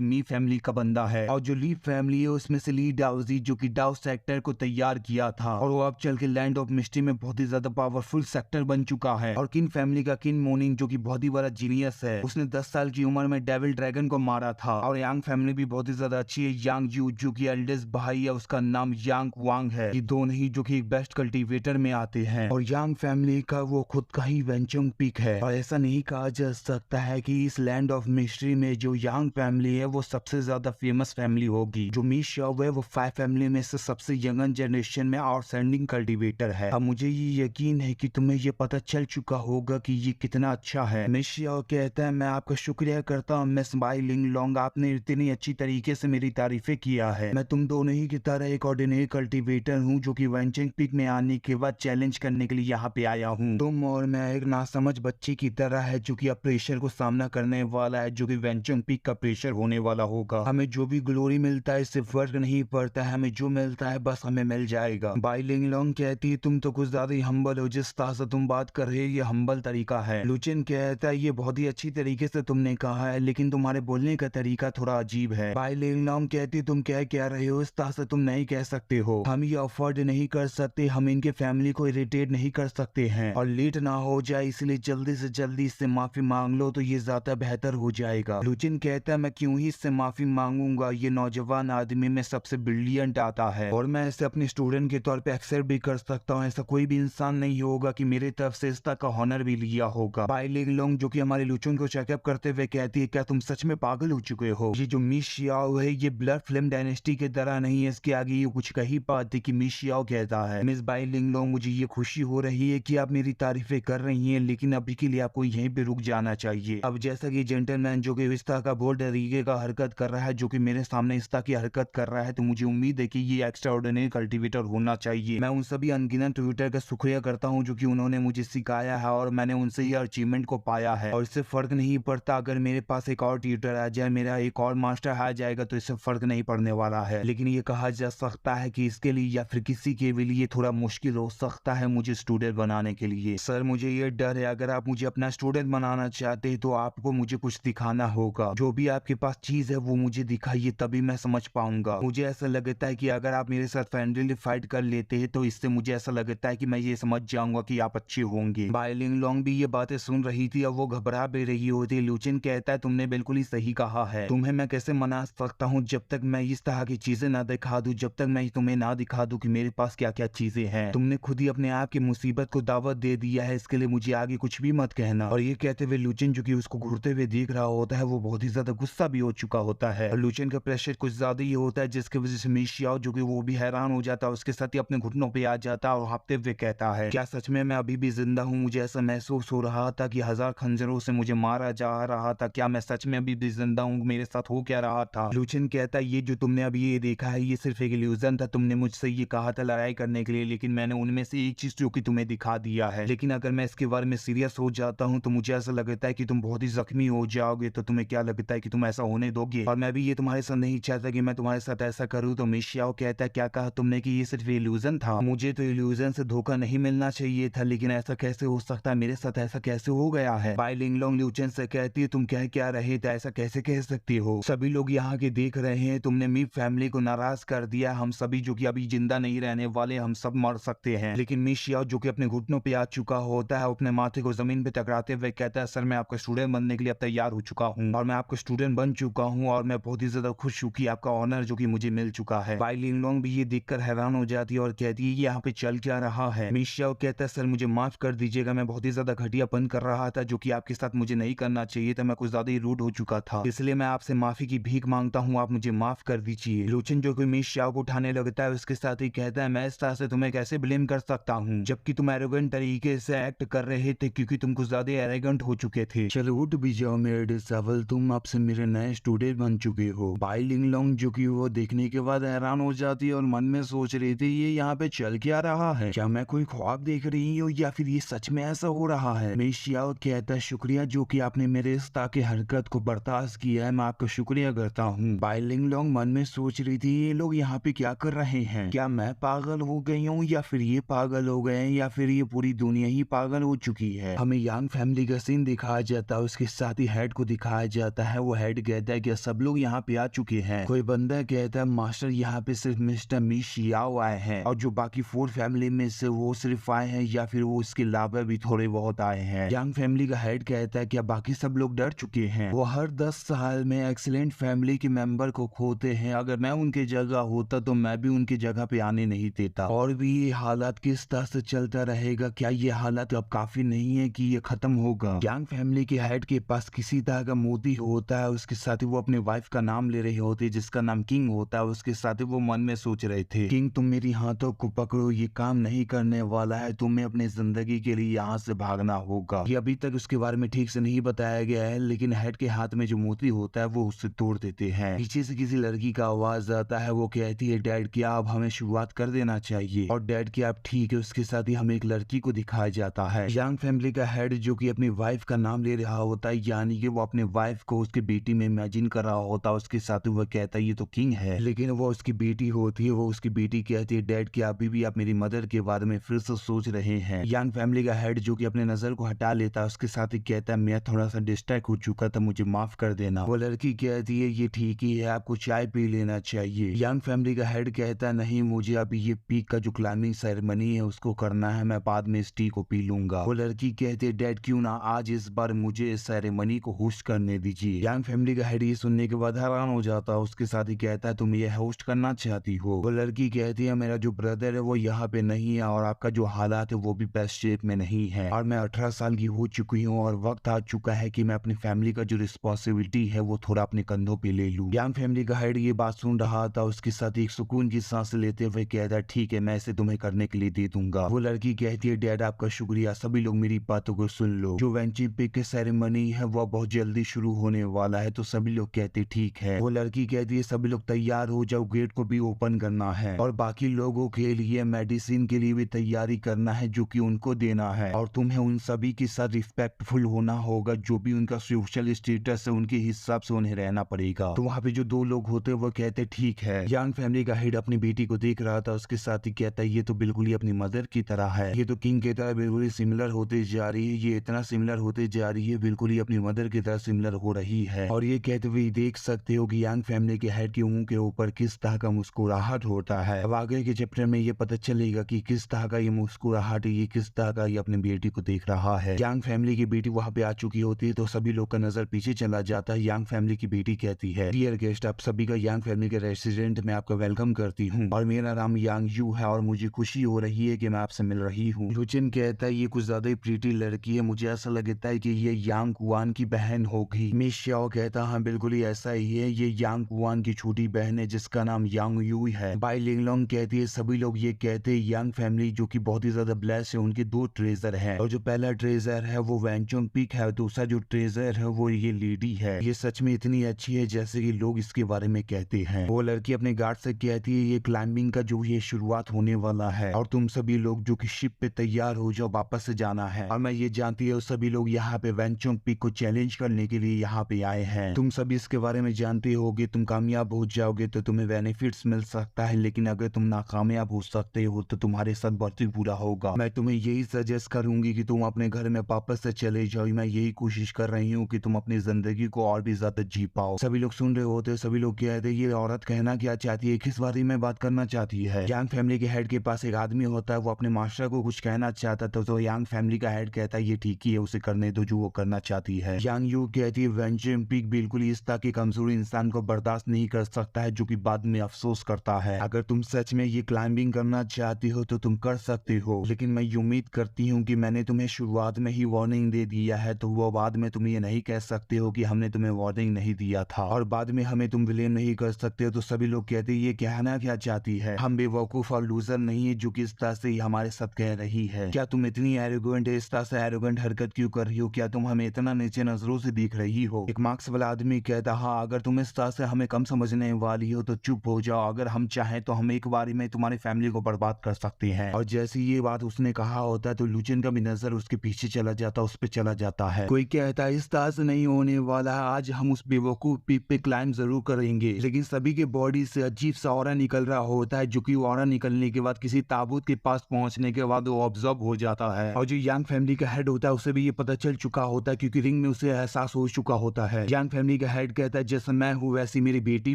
A: मी फैमिली का बंदा है। और जो ली फैमिली है उसमें से ली डाउजी जो कि डाउ सेक्टर को तैयार किया था और वो अब चल के लैंड ऑफ मिस्ट्री में बहुत ही ज्यादा पावरफुल सेक्टर बन चुका है। और किन फैमिली का किन मोर्निंग जो कि बहुत ही बड़ा जीनियस है, उसने 10 साल की उम्र में डेविल ड्रैगन को मारा था। और यांग फैमिली भी बहुत ही ज्यादा अच्छी है। यांग जू जो कि एल्डेस्ट भाई है उसका नाम यांग वांग है। ये दोनों ही जो कि एक बेस्ट कल्टीवेटर में आते हैं और यांग फैमिली का वो खुद का ही वेंचुंग पीक है। और ऐसा नहीं कहा जा सकता है कि इस लैंड ऑफ मिस्ट्री में जो यांग फैमिली है वो सबसे ज्यादा फेमस फैमिली होगी। जो मी शियाओ है वो 5 फैमिली में से सबसे यंग जनरेशन में आउटस्टैंडिंग कल्टीवेटर है। अब मुझे ये यकीन है कि तुम्हें ये पता चल चुका होगा कि ये कितना अच्छा है। मी शियाओ कहता है मैं आपका शुक्रिया करता हूँ मिस बाई लिंग लोंग, आपने इतनी अच्छी तरीके से मेरी तारीफें किया है। मैं तुम दोनों ही की तरह एक ऑर्डिनरी कल्टीवेटर हूँ जो कि वेंचुंग पीक में आने के बाद चैलेंज करने के लिए यहाँ पे आया हूँ। तुम और मैं एक नासमझ बच्चे की तरह है जो कि अब प्रेशर को सामना करने वाला है, जो कि वेंचुंग पीक का प्रेशर होने वाला होगा। हमें जो भी ग्लोरी मिलता है इससे फर्क नहीं पड़ता है, हमें जो मिलता है बस हमें मिल जाएगा। बाई लिंग लोंग कहती है तुम तो कुछ ज्यादा ही हम्बल हो, जिस तरह से तुम बात कर रहे हो ये हम्बल तरीका है। लुचिन कहता है ये बहुत ही अच्छी तरीके से तुमने कहा है लेकिन तुम्हारे बोलने का तरीका थोड़ा अजीब है। बाई लिंग लोंग कहती तुम कह रहे हो, इस तरह से तुम नहीं कह सकते हो। हम ये अफोर्ड नहीं कर सकते, हम इनके फैमिली को इरिटेट नहीं कर सकते हैं और लेट ना हो जाए इसलिए जल्दी से जल्दी इससे माफी मांग लो तो ये ज्यादा बेहतर हो जाएगा। लुचिन कहता है मैं क्यों ही इससे माफी मांगूंगा, ये नौजवान आदमी में सबसे ब्रिलियंट आता है और मैं इसे अपने स्टूडेंट के तौर पे एक्सेप्ट भी कर सकता हूँ। ऐसा कोई भी इंसान नहीं होगा कि मेरी तरफ से इस तरह का हॉनर भी लिया होगा। बाई लिंग लोंग जो कि हमारे लुचिन को चेकअप करते हुए कहती है क्या तुम सच में पागल हो चुके हो? ये जो मी शियाओ है ये ब्लड फिल्म डायनेस्टी की तरह नहीं है, इसके आगे ये कुछ कही पाती कि मी शियाओ कहता है। मिस बाई लिंग लोंग मुझे ये खुशी हो रही है कि आप मेरी तारीफें कर रही हैं लेकिन अभी के लिए आपको यहीं पे रुक जाना चाहिए। अब जैसा कि जेंटलमैन जो कि इस तरह का बोल्ड तरीके का हरकत कर रहा है, जो कि मेरे सामने इस तरह की हरकत कर रहा है, तो मुझे उम्मीद है कि ये एक्स्ट्रा ऑर्डिनरी कल्टीवेटर होना चाहिए। मैं उन सभी अनगिनत ट्विटर का शुक्रिया करता हूँ जो कि उन्होंने मुझे सिखाया है और मैंने उनसे ये अचीवमेंट को पाया है। और इससे फर्क नहीं पड़ता अगर मेरे पास एक और ट्यूटर आ जाए, मेरा एक और मास्टर आ जाएगा तो इससे फर्क नहीं पड़ने वाला है। लेकिन ये कहा जा सकता है कि इसके लिए या फिर किसी के लिए थोड़ा मुश्किल हो सकता है मुझे स्टूडेंट बनाने के लिए। सर मुझे ये डर है अगर आप मुझे अपना स्टूडेंट बनाना चाहते हैं तो आपको मुझे कुछ दिखाना होगा। जो भी आपके पास चीज है वो मुझे दिखाइए तभी मैं समझ पाऊंगा। मुझे ऐसा लगता है कि अगर आप मेरे साथ फ्रेंडली फाइट कर लेते हैं तो इससे मुझे ऐसा लगता है कि मैं ये समझ जाऊंगा कि आप अच्छे होंगे। बाई लिंग लोंग भी ये बातें सुन रही थी और वो घबरा भी रही होती। लुचिन कहता है तुमने बिल्कुल ही सही कहा है, तुम्हें मैं कैसे मना सकता हूँ जब तक मैं इस तरह की चीजें ना दिखा दूं, जब तक मैं तुम्हें ना दिखा दूं कि मेरे पास क्या क्या चीजें हैं। तुमने खुद ही अपने आप की मुसीबत को दावत दे दिया है, इसके लिए मुझे आगे कुछ भी मत कहना। और ये कहते हुए लुचिन जो कि उसको घूरते हुए देख रहा होता है वो बहुत ही ज्यादा गुस्सा भी हो चुका होता है और लुचिन का प्रेशर कुछ ज्यादा ही होता है जिसकी वजह से मी शियाओ जो कि वो भी हैरान हो जाता है, उसके साथ ही अपने घुटनों पे आ जाता है और हाँफते हुए कहता है क्या सच में मैं अभी भी जिंदा हूँ? मुझे ऐसा महसूस हो रहा था कि 1000 खंजरों से मुझे मारा जा रहा था, क्या मैं सच में अभी भी जिंदा हूँ? मेरे साथ हो क्या रहा था? लुचिन कहता है ये जो तुमने अभी ये देखा है ये सिर्फ एक इल्यूजन था, तुमने मुझसे ये कहा था लड़ाई करने के लिए लेकिन मैंने उनमें से एक चीज जो कि तुम्हें दिखा दिया है। लेकिन अगर मैं इसके बारे में सीरियस हो जाता हूँ तो मुझे ऐसा लगता है कि तुम बहुत ही जख्मी हो जाओगे, तो तुम्हें क्या लगता है कि तुम ऐसा होने दोगे? और मैं भी ये तुम्हारे साथ नहीं चाहता कि मैं तुम्हारे साथ ऐसा करूँ। तो मी शियाओ कहता है क्या कहा तुमने कि ये सिर्फ इल्यूजन था? मुझे तो इल्यूजन से धोखा नहीं मिलना चाहिए था, लेकिन ऐसा कैसे हो सकता है? मेरे साथ ऐसा कैसे हो गया है? बाई लिंग लोंग लुचिन से कहती है तुम कह क्या रहे थे, ऐसा कैसे कह सकती हो? सभी लोग यहाँ के देख रहे हैं, तुमने मी फैमिली को नाराज कर दिया। हम सभी जो कि अभी जिंदा नहीं रहने वाले, हम सब मर सकते हैं। लेकिन मी शियाओ जो कि अपने घुटनों पे आ चुका होता है अपने माथे को जमीन पे टकराते हुए कहता है सर मैं आपका स्टूडेंट बनने के लिए अब तैयार हो चुका हूँ और मैं आपका स्टूडेंट बन चुका हूँ और मैं बहुत ही ज्यादा खुश हूँ कि आपका ऑनर जो कि मुझे मिल चुका है। बाई लिंग लोंग भी ये देखकर हैरान हो जाती है और कहती है यहाँ पे चल क्या रहा है? मी शियाओ कहता है सर मुझे माफ कर दीजिएगा, मैं बहुत ही ज्यादा घटियापन कर रहा था जो कि आपके साथ मुझे नहीं करना चाहिए था, मैं कुछ ज्यादा ही रूड हो चुका था, इसलिए मैं आपसे माफी की भीख मांगता हूँ, आप मुझे माफ कर दीजिए। लुचिन जो कि मी शियाओ को उठाने लगता है उसके साथ ही कहता है मैं इस तरह से तुम्हें कैसे ब्लेम कर सकता हूँ जबकि तुम एरोगेंट तरीके से एक्ट कर रहे थे क्योंकि तुम कुछ ज्यादा एरोगेंट हो चुके थे। चलो उठ भी जाओ मेरे डिसेबल, तुम अब से मेरे नए स्टूडेंट बन चुके हो। बाई लिंग लोंग जो कि वो देखने के बाद हैरान हो जाती है और मन में सोच रही थी ये यहाँ पे चल क्या रहा है, क्या मैं कोई ख्वाब देख रही हूँ या फिर ये सच में ऐसा हो रहा है? मी शियाओ कहता है शुक्रिया जो कि आपने मेरे इस तरह की हरकत को बर्दाश्त किया है, मैं आपका शुक्रिया करता हूँ। बाई लिंग लोंग मन में सोच रही थी ये लोग यहाँ पे क्या कर रहे हैं, क्या मैं पागल हो गई हूँ या फिर ये पागल हो गए हैं या फिर ये पूरी दुनिया ही पागल हो चुकी है? हमें यांग फैमिली का सीन दिखाया जाता है, उसके साथ ही हेड को दिखाया जाता है। वो हेड कहता है कि सब लोग यहाँ पे आ चुके हैं। कोई बंदा कहता है मास्टर यहाँ पे सिर्फ मिस्टर मी शियाओ आए हैं और जो बाकी 4 फैमिली में से वो सिर्फ आए हैं या फिर वो इसके अलावा भी थोड़े बहुत आए हैं। यांग फैमिली का हेड कहता है कि बाकी सब लोग डर चुके हैं। वो हर 10 साल में एक्सीलेंट फैमिली के मेंबर को खोते हैं। अगर मैं उनके जगह होता तो मैं भी उनकी जगह पे आने नहीं देता। और भी ये हालात किस तरह से चलता रहेगा, क्या ये हालात अब काफी नहीं है कि ये खत्म होगा? यांग फैमिली के हेड के पास किसी तरह का मोदी होता है, उसके साथ ही वो अपने वाइफ का नाम ले रहे होते जिसका नाम किंग होता है। उसके साथ ही वो मन में सोच रहे थे, किंग तुम मेरी हाथों को पकड़ो, ये काम नहीं करने वाला है, तुम्हें अपनी जिंदगी के लिए यहाँ से भागना होगा। ये अभी तक उसके बारे में ठीक से नहीं बताया गया है, लेकिन हेड के हाथ में जो मोती होता है वो उससे तोड़ देते हैं। पीछे से किसी लड़की का आवाज आता है, वो कहती है डैड क्या अब हमें शुरुआत कर देना चाहिए? और डैड क्या अब ठीक है? उसके साथ ही हमें एक लड़की को दिखाया जाता है। यांग फैमिली का हेड जो कि अपनी वाइफ का नाम ले रहा होता है, यानी कि वो अपने वाइफ को उसकी बेटी में इमेजिन कर रहा होता है। उसके साथ ही वो कहता है ये तो किंग है, लेकिन वो उसकी बेटी होती है। वो उसकी बेटी कहती है डैड क्या अभी भी आप मेरी मदर के बारे में फिर से सोच रहे हैं? यांग फैमिली का हेड जो कि अपने नजर को हटा लेता है, उसके साथ ही कहता है मैं थोड़ा सा डिस्ट्रैक्ट हो चुका था, मुझे माफ कर देना। वो लड़की कहती है ये ठीक ही है, आपको चाय पी लेना चाहिए। यांग फैमिली का हेड कहता है नहीं, मुझे अभी ये पीक का जो क्लाइंबिंग सेरेमनी है उसको करना है, मैं बाद में इस टी को पी लूंगा। वो लड़की कहती है डैड क्यों ना आज इस बार मुझे इस सेरेमनी को होस्ट करने दीजिए। यांग फैमिली का हेड ये सुनने के बाद हैरान हो जाता है। उसके साथ ही कहता है तुम ये होस्ट करना चाहती हो? वो लड़की कहती है मेरा जो ब्रदर है वो यहाँ पे नहीं है और आपका जो हालात है वो भी बेस्ट शेप में नहीं है और मैं 18 साल की हो चुकी हूँ और वक्त आ चुका है कि मैं अपनी फैमिली का जो रिस्पॉन्सिबिलिटी है वो थोड़ा अपने कंधों पे ले लूं। यांग फैमिली का हेड ये बात सुन रहा था, उसके साथ एक सुकून की सांस लेते हुए कहता है ठीक है मैं इसे तुम्हें करने के लिए दे दूंगा। वो लड़की कहती है डैड आपका शुक्रिया, सभी लोग मेरी बातों को सुन लो, जो वेंची पिक की सेरेमनी है वो बहुत जल्दी शुरू होने वाला है। तो सभी लोग कहते ठीक है। वो लड़की कहती है सभी लोग तैयार हो जाओ, गेट को भी ओपन करना है और बाकी लोगों के लिए मेडिसिन के लिए भी तैयारी करना है जो कि उनको देना है और तुम्हें उन सभी के साथ रिस्पेक्टफुल होना होगा, जो भी उनका सोशल स्टेटस है उनके हिसाब से उन्हें रहना पड़ेगा। तो वहाँ पे जो 2 लोग होते हैं वो कहते ठीक है। यांग फैमिली का हेड अपनी बेटी को देख रहा था, उसके साथ ही कहता है ये तो बिल्कुल ही अपनी मदर की तरह है, ये तो किंग की तरह बिल्कुल ही सिमिलर होते जा रही है, ये इतना सिमिलर होते जा रही है बिल्कुल ही अपनी मदर की तरह सिमिलर हो रही है। और ये कहते हुए देख सकते हो कि यांग फैमिली के हेड के मुंह के ऊपर किस तरह का मुस्कुराहट होता है। अब आगे के चैप्टर में ये पता चलेगा कि किस तरह का ये मुस्कुराहट, ये किस तरह का ये अपनी बेटी को देख रहा है। यांग फैमिली की बेटी वहाँ पे आ चुकी होती है तो सभी लोग का नजर पीछे चला जाता है। यांग फैमिली की बेटी कहती है डियर गेस्ट आप सभी का यांग फैमिली के रेस्टोरेंट में आपका वेलकम करती हूँ और मेरा नाम यांग यू है और मुझे खुशी हो रही है कि मैं आपसे मिल रही हूँ। लुचिन कहता है ये कुछ ज्यादा ही प्रीटी लड़की है, मुझे ऐसा लगता है कि ये यांग कुआन की बहन होगी। मिस श्याओ कहता हाँ बिल्कुल ही ऐसा ही है, ये यांग कुआन की छोटी बहन है जिसका नाम यांग यू है। बाई लिंगलोंग कहती है सभी लोग ये कहते हैं यांग फैमिली जो कि बहुत ही ज्यादा ब्लेस्ड है, उनके 2 ट्रेजर हैं और जो पहला ट्रेजर है वो वेंचोंग पीक है, दूसरा जो ट्रेजर है वो ये लेडी है। ये सच में इतनी अच्छी है जैसे कि लोग इसके बारे में कहते हैं। वो लड़की अपने गार्ड से कहती है ये क्लाइंबिंग का जो ये शुरुआत होने वाला है और तुम सभी लोग जो कि शिप पे तैयार हो जाओ, वापस से जाना है। और मैं ये जानती है सभी लोग यहाँ पे वेंचोंग पीक को चैलेंज करने के लिए यहाँ पे आए हैं। तुम सभी इसके बारे में जानते होगे, तुम कामयाब हो जाओगे तो तुम्हें बेनिफिट्स मिल सकता है, लेकिन अगर तुम नाकामयाब हो सकते हो तो तुम्हारे साथ बहुत ही बुरा होगा। मैं तुम्हें यही सजेस्ट करूंगी कि तुम अपने घर में वापस से चले जाओ। मैं यही कोशिश कर रही हूँ कि तुम अपनी जिंदगी को और भी ज्यादा जी पाओ। सभी लोग सुन रहे होते, सभी लोग कहते ये औरत कहना क्या चाहती है, किस बारे में बात करना चाहती है। यांग फैमिली के हेड के पास एक आदमी होता है, वो अपने मास्टर को कुछ कहना चाहता था तो यांग फैमिली का हेड कहता है ये ठीक ही है, उसे करने दो जो वो करना चाहती है। यांग यू कहती है वेंचोंग पीक बिल्कुल इस तरह की कमजोरी इंसान को बर्दाश्त नहीं कर सकता है जो कि बाद में अफसोस करता है। अगर तुम सच में ये क्लाइंबिंग करना चाहती हो तो तुम कर सकते हो, लेकिन मैं उम्मीद करती हूँ कि मैंने तुम्हें शुरुआत में ही वार्निंग दे दिया है, तो वो बाद में तुम ये नहीं कह सकते हो कि हमने तुम्हें वार्निंग नहीं दिया था और बाद में हमें तुम ब्लेम नहीं कर सकते हो। तो सभी लोग कहते ये कहना क्या चाहती है, हम बेवकूफ और लूजर नहीं है जो कि इस तरह से हमारे साथ कह रही है। क्या तुम इतनी एरोगेंट है, इस तरह से एरोगेंट हरकत क्यों कर रही हो, क्या तुम हमें इतना नीचे नजरों से देख रही हो? एक मार्क्स वाला आदमी कहता हाँ अगर तुम इस तरह से हमें कम समझने वाली हो तो चुप हो जाओ, अगर हम चाहें तो हम एक बारी में तुम्हारी फैमिली को बर्बाद कर सकते हैं। और जैसे ये बात उसने कहा होता है तो लुचिन का भी नजर उसके पीछे चला जाता, उस पे चला जाता है। कोई कहता है इस तरह से नहीं होने वाला है, आज हम उस बेवकूफ पीक पे क्लाइंब जरूर करेंगे, लेकिन सभी के बॉडी से अजीब सा ऑरा निकल रहा होता है जो कि ऑरा निकलने के बाद किसी ताबूत के पास पहुंचने के बाद वो ऑब्जर्व हो जाता है। और जो यांग फैमिली का हेड होता है उसे भी ये पता चल चुका होता है, क्योंकि रिंग में उसे एहसास हो चुका होता है। यांग फैमिली का हेड कहता है जैसा मैं हूँ वैसी मेरी बेटी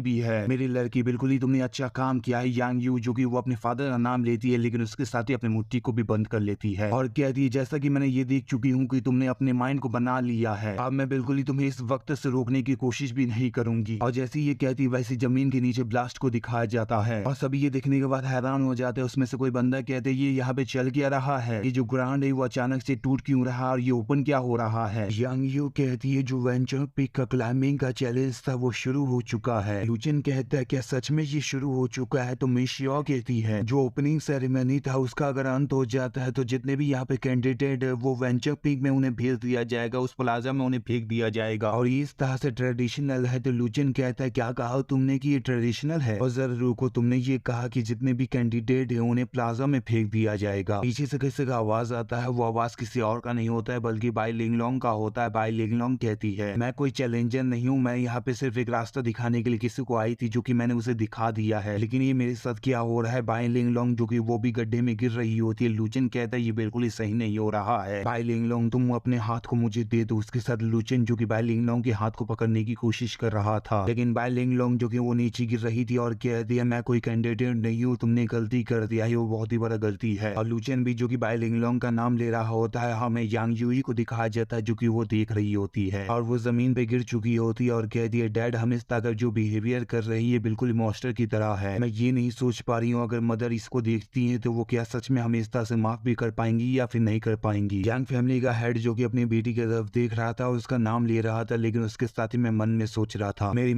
A: भी है, मेरी लड़की, बिल्कुल ही तुमने अच्छा काम किया है। यांग यू जो कि वो अपने फादर का नाम लेती है लेकिन उसके साथ ही अपनी मुट्ठी को भी बंद कर लेती है और कहती है जैसा कि मैंने ये देख चुकी हूँ कि तुमने अपने माइंड को बना लिया है, अब मैं बिल्कुल ही तुम्हें इस वक्त से रोकने की कोशिश भी नहीं करूंगी। और जैसे ये कहती वैसी जमीन के नीचे ब्लास्ट को दिखाया जाता है और सभी ये देखने के बाद हैरान हो जाते हैं। उसमें से कोई बंदा कहते ये यहाँ पे चल क्या रहा है, ये जो ग्राउंड है वो अचानक से टूट क्यों रहा और ये ओपन क्या हो रहा है। यांग यू कहती है जो वेंचर पिक का क्लाइंबिंग का चैलेंज था वो शुरू हो चुका है। लुचिन कहता है क्या सच में ये शुरू हो चुका है, तो मिशिया कहती है जो ओपनिंग सेरेमनी था उसका अगर अंत हो जाता है तो जितने भी यहाँ पे कैंडिडेट वो वेंचर पिक में उन्हें भेज दिया जाएगा, उस प्लाजा में उन्हें फेंक दिया जाएगा और इस तरह से ट्रेडिशनल है। तो लुचिन कहता है क्या कहा तुमने कि ये ट्रेडिशनल है, और जरा रुको, तुमने ये कहा कि जितने भी कैंडिडेट है उन्हें प्लाजा में फेंक दिया जाएगा। पीछे से किसी का आवाज आता है, वो आवाज किसी और का नहीं होता है बल्कि बाई लिंगलोंग का होता है। बाई लिंगलोंग कहती है मैं कोई चैलेंजर नहीं हूँ, मैं यहाँ पे सिर्फ एक रास्ता दिखाने के लिए किसी को आई थी जो कि मैंने उसे दिखा दिया है, लेकिन ये मेरे साथ क्या हो रहा है। बाई लिंगलोंग जो कि वो भी गड्ढे में गिर रही होती है। लुचिन कहता है ये बिल्कुल ही सही नहीं हो रहा है, बाई लिंगलोंग तुम अपने हाथ को मुझे दे दो। उसके साथ लुचिन जो कि बाई लिंगलोंग के हाथ को पकड़ने की कोशिश कर रहा था, लेकिन बाई लिंगलोंग जो कि वो नीचे गिर रही थी और कह दिया मैं कोई कैंडिडेट नहीं हूँ, तुमने गलती कर दिया है, वो बहुत ही बड़ा गलती है। और लुचिन भी जो कि बाई लिंगलोंग का नाम ले रहा होता है, हमें यांग यूई को दिखाया जाता है जो कि वो देख रही होती है और वो जमीन पे गिर चुकी होती है और कह दिया डैड हम इस तरह जो बिहेवियर कर रही है बिल्कुल मॉन्स्टर की तरह है, मैं ये नहीं सोच पा रही हूँ अगर मदर इसको देखती है तो वो क्या सच में हमें इस तरह से माफ भी कर पाएंगी या फिर नहीं कर पाएंगी। यांग फैमिली का हेड जो कि अपनी बेटी की तरफ देख रहा था, उसका नाम ले रहा था, लेकिन उसके साथ ही मैं मन में सोच रहा था मेरी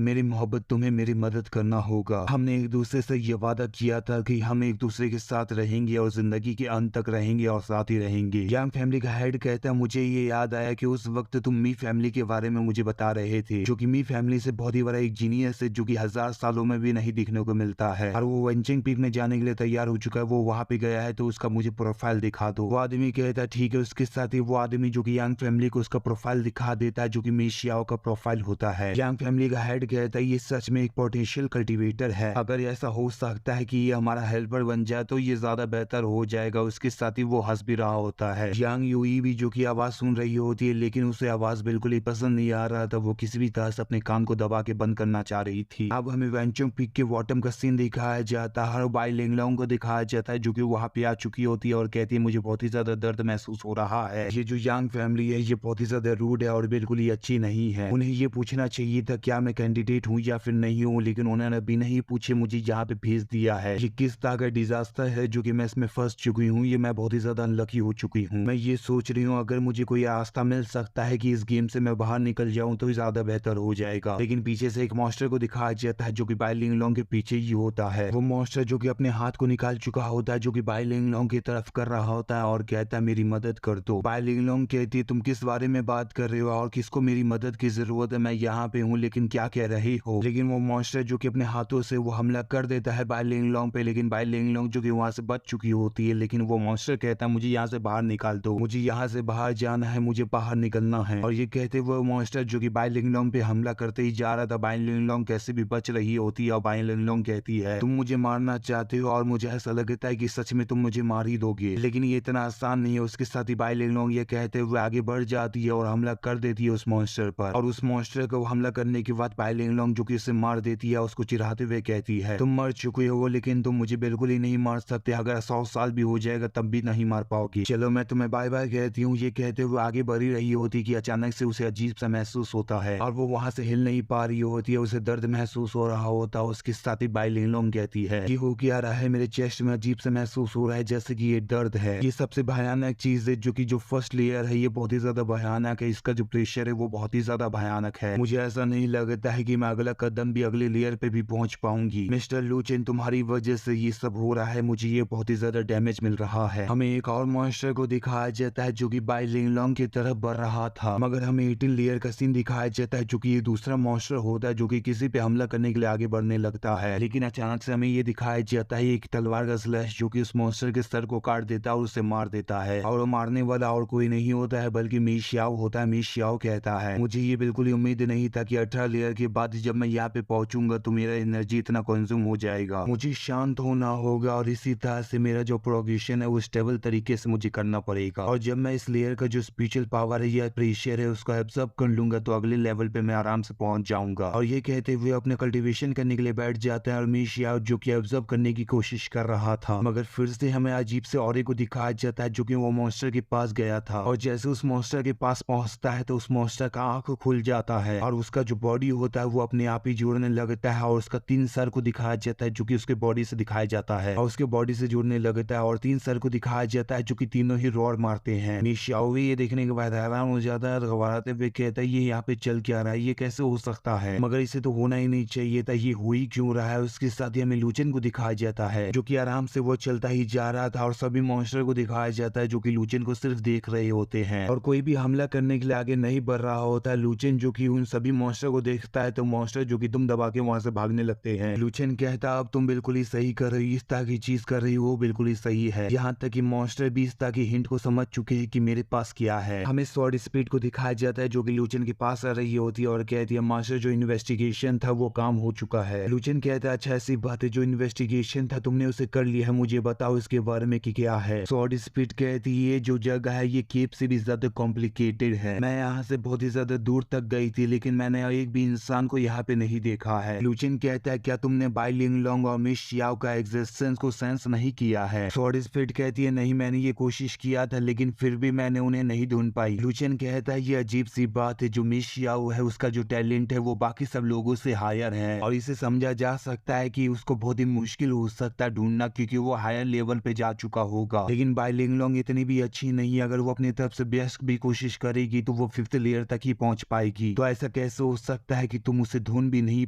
A: मोहब्बत तुम्हें मेरी मदद करना होगा। हमने एक दूसरे से ये वादा किया था कि हम एक दूसरे के साथ रहेंगे और जिंदगी के अंत तक रहेंगे और साथ ही रहेंगे। यांग फैमिली का हेड कहता है मुझे ये याद आया कि उस वक्त तुम मी फैमिली के बारे में मुझे बता रहे थे, जो कि मी फैमिली से बहुत ही बड़ा एक जीनियस है जो कि 1000 सालों में भी नहीं दिखने को मिलता है और वो वेंचिंग पीक में जाने के लिए तैयार हो चुका है, वो वहां पे गया है तो उसका मुझे प्रोफाइल दिखा दो। वो आदमी कहता है ठीक है। उसके साथ ही वो आदमी जो कि यांग फैमिली को उसका प्रोफाइल दिखा देता है जो कि मिशियाओ का प्रोफाइल होता है। यांग फैमिली का हेड कहता है ये सच में एक पोटेंशियल कल्टीवेटर है, अगर ऐसा हो सकता है कि ये हमारा हेल्पर बन जाए तो ये ज्यादा बेहतर हो जाएगा। उसके साथ ही वो हंस भी रहा होता है। यांग यूई भी जो कि आवाज सुन रही होती है लेकिन उसे आवाज बिल्कुल ही पसंद नहीं आ रहा था, वो किसी भी तरह से अपने कान को दबा के बंद करना चाह रही थी। अब हमें वेंचुंग पीक के बॉटम का सीन दिखाया जाता है और बाई लिंगलोंग को दिखाया जाता है जो कि वहां पे आ चुकी होती है और कहती है मुझे बहुत ही ज्यादा दर्द महसूस हो रहा है, ये जो यांग फैमिली है ये बहुत ही ज्यादा रूड है और बिल्कुल ही अच्छी नहीं है, उन्हें ये पूछना चाहिए था क्या मैं कैंडिडेट हूँ या फिर नहीं हूँ, लेकिन उन्होंने बिना ही पूछे मुझे यहाँ पे भेज दिया है। ये किस तरह का डिजास्टर है जो कि मैं इसमें फंस चुकी हूँ, ये मैं बहुत ही ज्यादा अनलकी हो चुकी हूँ। मैं ये सोच रही हूँ अगर मुझे कोई रास्ता मिल सकता है कि इस गेम से मैं बाहर निकल जाऊं तो ज्यादा बेहतर हो जाएगा, लेकिन पीछे से एक मॉन्स्टर को दिखाया जाता है जो कि बाई लिंगलोंग के पीछे ही होता है। वो मॉन्स्टर जो कि अपने हाथ को निकाल चुका होता है जो कि बाई लिंगलोंग की तरफ कर रहा होता है और कहता है मेरी मदद कर दो। बाई लिंगलोंग कहती है तुम किस बारे में बात कर रहे हो और किसको मेरी मदद की जरूरत है, मैं यहाँ पे हूँ लेकिन क्या कह रही हो। लेकिन वो मॉन्स्टर जो कि अपने हाथों से वो हमला कर देता है बाई लिंगलोंग पे, लेकिन बाई लिंगलोंग जो कि वहां से बच चुकी होती है, लेकिन वो मॉन्स्टर कहता है मुझे यहाँ से बाहर निकाल दो, मुझे यहाँ से बाहर जाना है, मुझे बाहर निकलना है। और ये कहते वो मॉन्स्टर जो कि बाई लिंगलोंग पे हमला करते ही जा रहा था, बाई लिंगलोंग कैसे भी बच रही होती है और बाई लिंगलोंग कहती है तुम मुझे मारना चाहते हो और मुझे ऐसा लगता है कि सच में तुम मुझे मार ही दोगे, लेकिन ये इतना आसान नहीं है। उसके साथ ही बाई लिंगलोंग ये कहते हुए आगे बढ़ जाती है और हमला कर देती है उस मॉन्स्टर पर, और उस मॉन्स्टर को हमला करने के बाद बाई लिंगलोंग जो कि उसे मार देती है, उसको चिढ़ाते हुए कहती है तुम मर चुके हो लेकिन तुम मुझे बिल्कुल ही नहीं मार सकते, अगर 100 साल भी हो जाएगा तब भी नहीं मार पाओगी, चलो मैं तुम्हें बाय बाय कहती हूँ। ये कहते हुए आगे बढ़ ही रही होती कि अचानक से उसे अजीब सा महसूस होता है और वो वहां से हिल नहीं पा रही होती है, उसे दर्द महसूस हो रहा होता है। उसके साथ ही बाई लिंगलोंग कहती है ये हो क्या रहा है, मेरे चेस्ट में अजीब सा महसूस हो रहा है जैसे कि ये दर्द है, ये सबसे भयानक चीज है जो कि जो फर्स्ट लेयर है ये बहुत ही ज्यादा भयानक है, इसका जो प्रेशर है वो बहुत ही ज्यादा भयानक है, मुझे ऐसा नहीं लगता है कि मैं अगला कदम भी अगले लेयर पे भी पहुंच पाऊंगी। मिस्टर लुचिन तुम्हारी वजह से ये सब हो रहा है, मुझे ये बहुत ही ज्यादा डैमेज मिल रहा है। हमें एक और मॉन्स्टर को दिखाया जाता है जो कि बाई लिंगलोंग की तरफ बढ़ रहा था, मगर हमें 18 लेयर का सीन दिखाया जाता है जो कि ये दूसरा मॉन्स्टर होता है जो कि किसी पे हमला करने के लिए आगे बढ़ने लगता है, लेकिन अचानक से हमें ये दिखाया जाता है एक तलवार का स्लैश जो कि उस मॉन्स्टर के सर को काट देता है और उसे मार देता है, और वो मारने वाला और कोई नहीं होता है बल्कि मिशियाओ होता है। मिशियाओ कहता है मुझे ये बिल्कुल ही उम्मीद नहीं था कि 18 लेयर के बाद जब मैं यहाँ पे पहुंचूंगा तो मेरा एनर्जी इतना कंज्यूम हो जाएगा, मुझे शांत होना होगा और इसी तरह से मेरा जो प्रोग्रेशन है वो स्टेबल तरीके से मुझे करना पड़ेगा। जाएगा, और जब मैं इस लेयर का जो स्पिरिचुअल पावर है या प्रेशर है उसको एब्जॉर्ब कर लूंगा तो अगले लेवल पे मैं आराम से पहुंच जाऊंगा। और ये कहते हुए अपने कल्टीवेशन करने के लिए बैठ जाता है और मिशियाओ जो कि एब्जॉर्ब करने की कोशिश कर रहा था, मगर फिर से हमें अजीब से औरे को दिखाया जाता है जो कि वो मॉन्स्टर के पास गया था। और जैसे उस मॉन्स्टर के पास पहुंचता है तो उस मॉन्स्टर का आंख खुल जाता है और उसका जो बॉडी होता है वो अपने आप ही जुड़ने लगता है, और उसका 3 सर को दिखाया जाता है जो कि उसके बॉडी से दिखाया जाता है, और उसके बॉडी से जुड़ने लगता है, और 3 सर को दिखाया जाता है जो कि तीनों ही रोर मारते हैं। मिशियाओ ये देखने के बाद हैरान हो जाता है और घबराते हुए कहता है ये यहाँ पे चल क्या रहा है, ये कैसे हो सकता है, मगर इसे तो होना ही नहीं चाहिए था, ये हो ही क्यों रहा है। उसके साथ ही हमें लुचेन को दिखाया जाता है जो कि आराम से वो चलता ही जा रहा था, और सभी मॉन्स्टर को दिखाया जाता है जो कि लुचेन को सिर्फ देख रहे होते हैं, और कोई भी हमला करने के लिए आगे नहीं बढ़ रहा होता है। लुचेन जो कि उन सभी मॉन्स्टर को देखता है तो मॉन्स्टर जो कि तुम दबा के वहां से भागने लगते हैं। लुचेन कहता अब तुम बिल्कुल ही सही कर रही हो, इस तरह की चीज कर रही हो वो बिल्कुल ही सही है, यहाँ तक कि मॉन्स्टर भी इस तरह की हिंट को समझ चुके हैं कि मेरे पास क्या है। हमें स्वॉर्ड स्पीड को दिखाया जाता है जो कि लुचेन के पास आ रही होती है और कहती है मास्टर जो इन्वेस्टिगेशन था वो काम हो चुका है। लुचेन कहता है अच्छा ऐसी बात है, जो इन्वेस्टिगेशन था तुमने उसे कर लिया है, मुझे बताओ इसके बारे में कि क्या है। स्वॉर्ड स्पीड कहती है जो जगह है ये केप से भी ज्यादा कॉम्प्लिकेटेड है, मैं यहाँ से बहुत ही ज्यादा दूर तक गई थी लेकिन मैंने एक भी इंसान को यहाँ पे नहीं देखा है। लुचेन कहता है क्या तुमने बाई लिंगलोंग और मिस शियाओ का एग्जिस्टेंस को सेंस नहीं किया है। स्वॉर्ड स्पीड कहती है नहीं मैंने ये कोशिश किया था लेकिन फिर भी मैंने उन्हें नहीं ढूंढ पाई। लुचेन कहता है ये अजीब सी बात है, जो मिस शियाओ है उसका जो टैलेंट है वो बाकी सब लोगों से हायर है, और इसे समझा जा सकता है कि उसको बहुत ही मुश्किल हो सकता है ढूंढना क्योंकि वो हायर लेवल पे जा चुका होगा, लेकिन बाई लिंगलोंग इतनी भी अच्छी नहीं है, अगर वो अपनी तरफ से बेस्ट भी कोशिश करेगी तो वो 5th लेयर तक ही पहुंच पाएगी, तो ऐसा कैसे हो सकता है कि तुम उसे ढूंढ भी नहीं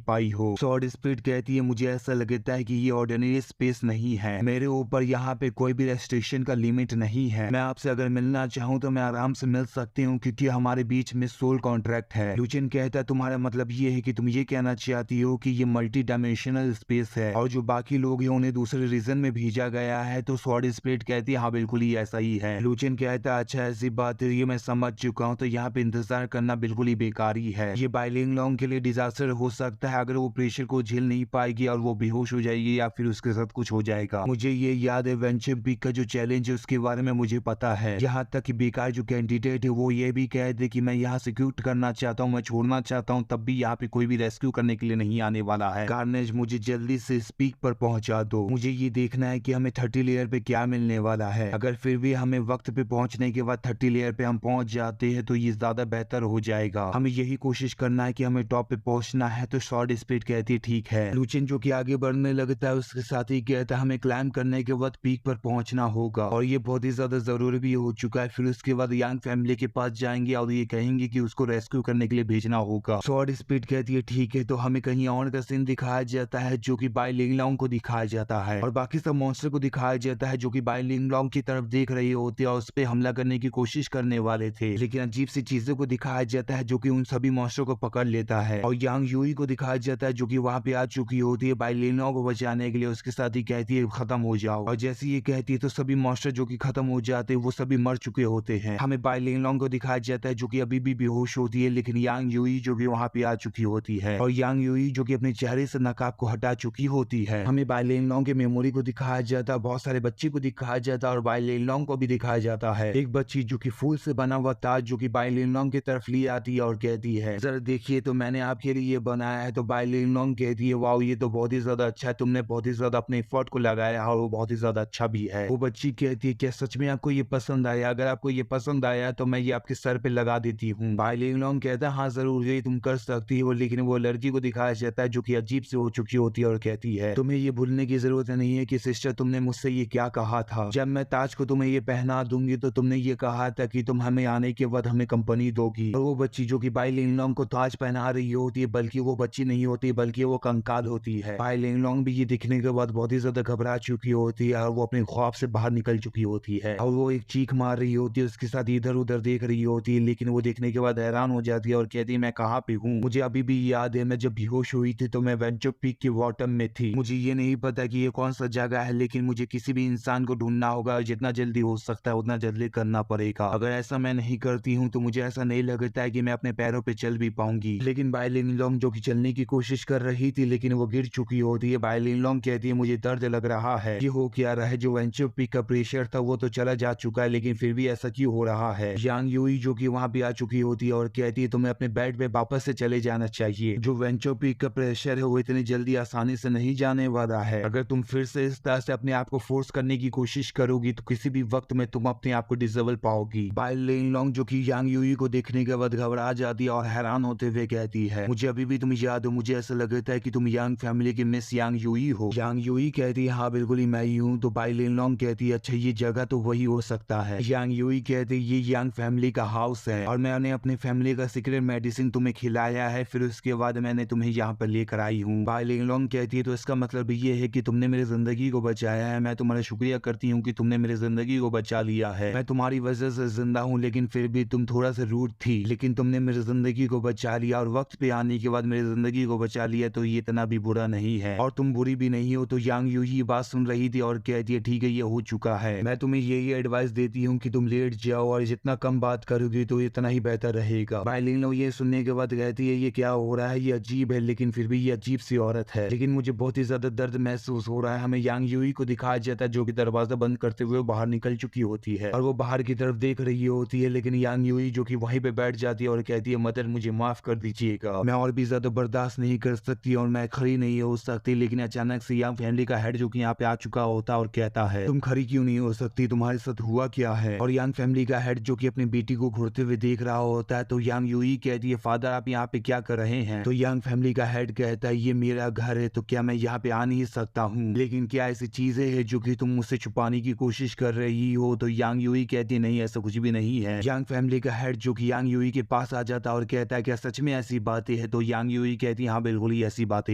A: पाई हो। स्वॉर्ड स्पीड कहती है मुझे ऐसा लगता है कि ये ऑर्डिनरी स्पेस नहीं है, मेरे ऊपर यहाँ पे कोई भी रेस्ट्रिक्शन का लिमिट नहीं है, मैं आपसे अगर मिलना चाहूँ तो मैं आराम से मिल सकती हूँ क्योंकि हमारे बीच में सोल कॉन्ट्रैक्ट है। लुचेन कहता है तुम्हारा मतलब ये है कि तुम ये कहना चाहती हो कि ये मल्टी डायमेंशनल स्पेस है और जो बाकी लोग हैं उन्हें दूसरे रीजन में भेजा गया है, तो स्वॉर्ड स्पीड कहती है हाँ बिल्कुल ही ऐसा ही है। लुचेन कहता है अच्छा ऐसी बात है, ये मैं समझ चुका हूँ, तो यहाँ पे इंतजार करना बिल्कुल ही बेकार ही है, ये बाई लिंगलोंग के लिए डिजास्टर हो सकता है अगर वो प्रेशर को झेल नहीं पाएगी और वो बेहोश हो जाएगी या फिर उसके साथ कुछ हो जाएगा। मुझे ये याद है वेंचर पीक का जो चैलेंज है उसके बारे में मुझे पता है, यहाँ तक कि बेकार जो कैंडिडेट है वो ये भी कह दे कि मैं यहाँ से क्विट करना चाहता हूँ, मैं छोड़ना चाहता हूँ, तब भी यहाँ पे कोई भी रेस्क्यू करने के लिए नहीं आने वाला है। कार्नेज मुझे जल्दी से इस पीक पर पहुंचा दो, मुझे ये देखना है कि हमें 30 लेयर पे क्या मिलने वाला है, अगर फिर भी हमें वक्त पे पहुंचने के बाद 30 लेयर पे हम पहुंच जाते हैं तो ये ज्यादा बेहतर हो जाएगा, हमें यही कोशिश करना है कि हमें टॉप पे पहुंचना है। तो शॉर्ट स्पीड कहती है ठीक है। लुचेन जो कि आगे बढ़ने लगता है उसके साथ ही कहता है हमें क्लाइम करने के बाद पीक पर पहुंचना होगा और ये बहुत ही ज्यादा जरूरी भी हो चुका है। फिर उसके बाद यांग फैमिली के पास जाएंगे और ये कहेंगे कि उसको रेस्क्यू करने के लिए भेजना होगा। शॉर्ट स्पीड कहती है ठीक है। तो हमें कहीं और का सीन दिखाया जाता है जो कि बाई लिंगलोंग को दिखाया जाता है और बाकी सब मॉन्स्टर को दिखाया जाता है जो कि बाई लिंगलोंग की तरफ देख रहे होते हैं और उस पर हमला करने की कोशिश करने वाले थे, लेकिन अजीब सी चीजों को दिखाया जाता है जो कि उन सभी मॉन्स्टर को पकड़ लेता है। और यांग यूई को दिखाया जाता है जो कि वहां पे आ चुकी होती है बाई लिंगलोंग को बचाने के लिए, उसके साथ ही कहती है खत्म हो जाओ, और जैसे ये कहती है तो सभी मॉन्स्टर जो कि खत्म हो जाते हैं वो सभी मर चुके होते हैं। हमें बाई लिंगलोंग को दिखाया जाता है जो कि अभी भी बेहोश होती है, लेकिन यांग यूई जो भी वहां पे आ चुकी होती है और यांग यूई जो कि अपने चेहरे से नकाब को हटा चुकी होती है। हमें बाई लिंगलोंग के मेमोरी को दिखाया जाता है, बहुत सारे बच्चे को दिखाया जाता है और बाई लिंगलोंग को भी दिखाया जाता है। एक बच्ची जो कि फूल से बना हुआ ताज जो कि बाई लिंगलोंग की तरफ ले आती है और कहती है जरा देखिए तो मैंने आपके लिए ये बनाया है। तो बाई लिंगलोंग कहती है वाओ ये तो बहुत ही ज्यादा अच्छा है, तुमने बहुत ही ज्यादा अपने एफर्ट को लगाया है और वो बहुत ही ज्यादा अच्छा भी है। वो बच्ची कहती है क्या सच में आपको ये पसंद आया? अगर आपको ये पसंद आया तो मैं ये आपके सर पे लगा देती हूँ। बाई लिंगलोंग कहता है हाँ जरूर ये तुम कर सकती हो, लेकिन वो लड़की को दिखाया जाता है जो कि अजीब से हो चुकी होती है और कहती है तुम्हें ये भूलने की जरूरत नहीं है कि सिस्टर तुमने मुझसे ये क्या कहा था, जब मैं ताज को तुम्हें ये पहना दूंगी तो तुमने ये कहा था कि तुम हमें आने के बाद हमें कंपनी दोगी। और वो बच्ची जो कि बाई लिंगलोंग को ताज पहना रही होती है बल्कि वो बच्ची नहीं होती बल्कि वो कंकाल होती है। बाई लिंगलोंग भी ये दिखने के बाद बहुत ही ज्यादा घबरा चुकी होती है और वो अपने ख्वाब से बाहर निकल चुकी होती है और वो एक चीख मार रही होती है, उसके साथ इधर उधर देख रही होती है, लेकिन वो देखने के बाद हैरान हो जाती है और कहती है मैं कहाँ पे हूँ? मुझे अभी भी याद है मैं जब बेहोश हुई थी तो मैं वेंचर पीक के बॉटम में थी, मुझे ये नहीं पता कि ये कौन सा जगह है, लेकिन मुझे किसी भी इंसान को ढूंढना होगा और जितना जल्दी हो सकता है उतना जल्दी करना पड़ेगा। अगर ऐसा मैं नहीं करती हूँ तो मुझे ऐसा नहीं लगता है कि मैं अपने पैरों पे चल भी पाऊंगी। लेकिन बाई लिंगलोंग जो कि चलने की कोशिश कर रही थी लेकिन वो गिर चुकी होती है। बाई लिंगलोंग कहती है मुझे दर्द लग रहा है, ये हो क्या रहा है? जो वेंचर पीक का प्रेशर था वो तो चला जा चुका चुका है, लेकिन फिर भी ऐसा क्यों हो रहा है। यांग यूई जो कि वहां पे आ चुकी होती है और कहती है तुम्हें अपने बेड पे वापस से चले जाना चाहिए। जो वेंचर पीक का प्रेशर है वो इतनी जल्दी आसानी से नहीं जाने वाला है। अगर तुम फिर से इस तरह से अपने आप को फोर्स करने की कोशिश करोगी तो किसी भी वक्त में तुम अपने आप को डिसेबल पाओगी। बाय लेन लॉन्ग जो कि यांग यूई को देखने के बाद घबरा जाती है और हैरान होते हुए कहती है मुझे अभी भी तुम याद हो, मुझे ऐसा लगता है कि तुम यांग फैमिली की मिस यांग यूई हो। यांग यूई कहती है हाँ बिल्कुल ही मैं ही हूँ। तो बाय लेन लॉन्ग कहती है अच्छा ये जगह तो वही हो सकता है। यांग यूई कहती है ये यांग फैमिली का हाउस है और मैंने अपने फैमिली का सीक्रेट मेडिसिन तुम्हें खिलाया है, फिर उसके बाद मैंने तुम्हें यहाँ पर लेकर आई हूँ। बाय लेन लॉन्ग कहती है तो इसका मतलब ये है कि तुमने मेरी जिंदगी को बचाया है। मैं तुम्हारा शुक्रिया करती हूँ कि तुमने मेरी जिंदगी को बचा लिया है। मैं तुम्हारी वजह से जिंदा हूँ, लेकिन फिर भी तुम थोड़ा सा रूड थी, लेकिन तुमने मेरी जिंदगी को बचा लिया और वक्त पे आने के बाद मेरी जिंदगी को बचा लिया, तो ये इतना भी बुरा नहीं है और तुम बुरी भी नहीं हो। तो यांग यूई बात सुन रही थी और कहती है ठीक है ये हो चुका है, मैं तुम्हें यही एडवाइस देती हूँ कि तुम लेट जाओ और जितना कम बात करोगी तो इतना ही बेहतर रहेगा। बाय लेन लॉन्ग ये सुनने के बाद कहती है ये क्या हो रहा है, ये अजीब है, लेकिन फिर भी ये अजीब सी औरत है, लेकिन मुझे बहुत ही ज्यादा दर्द महसूस हो रहा है। हमें यांग यूई को दिखाया जाता है जो कि दरवाजा बंद करते हुए बाहर निकल चुकी होती है और वो बाहर की तरफ देख रही होती है, लेकिन यांग यूई जो कि वहीं पे बैठ जाती है और कहती है मदर मुझे माफ कर दीजिएगा, मैं और भी ज्यादा बर्दाश्त नहीं कर सकती और मैं खड़ी नहीं हो सकती। लेकिन अचानक से यांग फैमिली का हेड जो कि यहाँ पे आ चुका होता और कहता है तुम खड़ी क्यों नहीं हो सकती, तुम्हारे साथ हुआ क्या है। और यांग फैमिली का हेड जो कि अपनी बेटी को घूरते हुए देख रहा होता है। तो यांग यूई कहती है फादर आप यहाँ पे क्या कर रहे हैं। तो यांग फैमिली का हेड कहता है ये मेरा घर है, तो क्या मैं यहाँ पे आ नहीं सकता हूँ, लेकिन क्या ऐसी चीजें हैं जो कि तुम मुझसे छुपाने की कोशिश कर रही हो। तो यांग यूई कहती है नहीं ऐसा कुछ भी नहीं है। यांग फैमिली का हेड जो कि यांग यूई के पास आ जाता है और कहता है क्या सच में ऐसी बातें हैं। तो यांग यूई कहती है हाँ बिल्कुल ही ऐसी बातें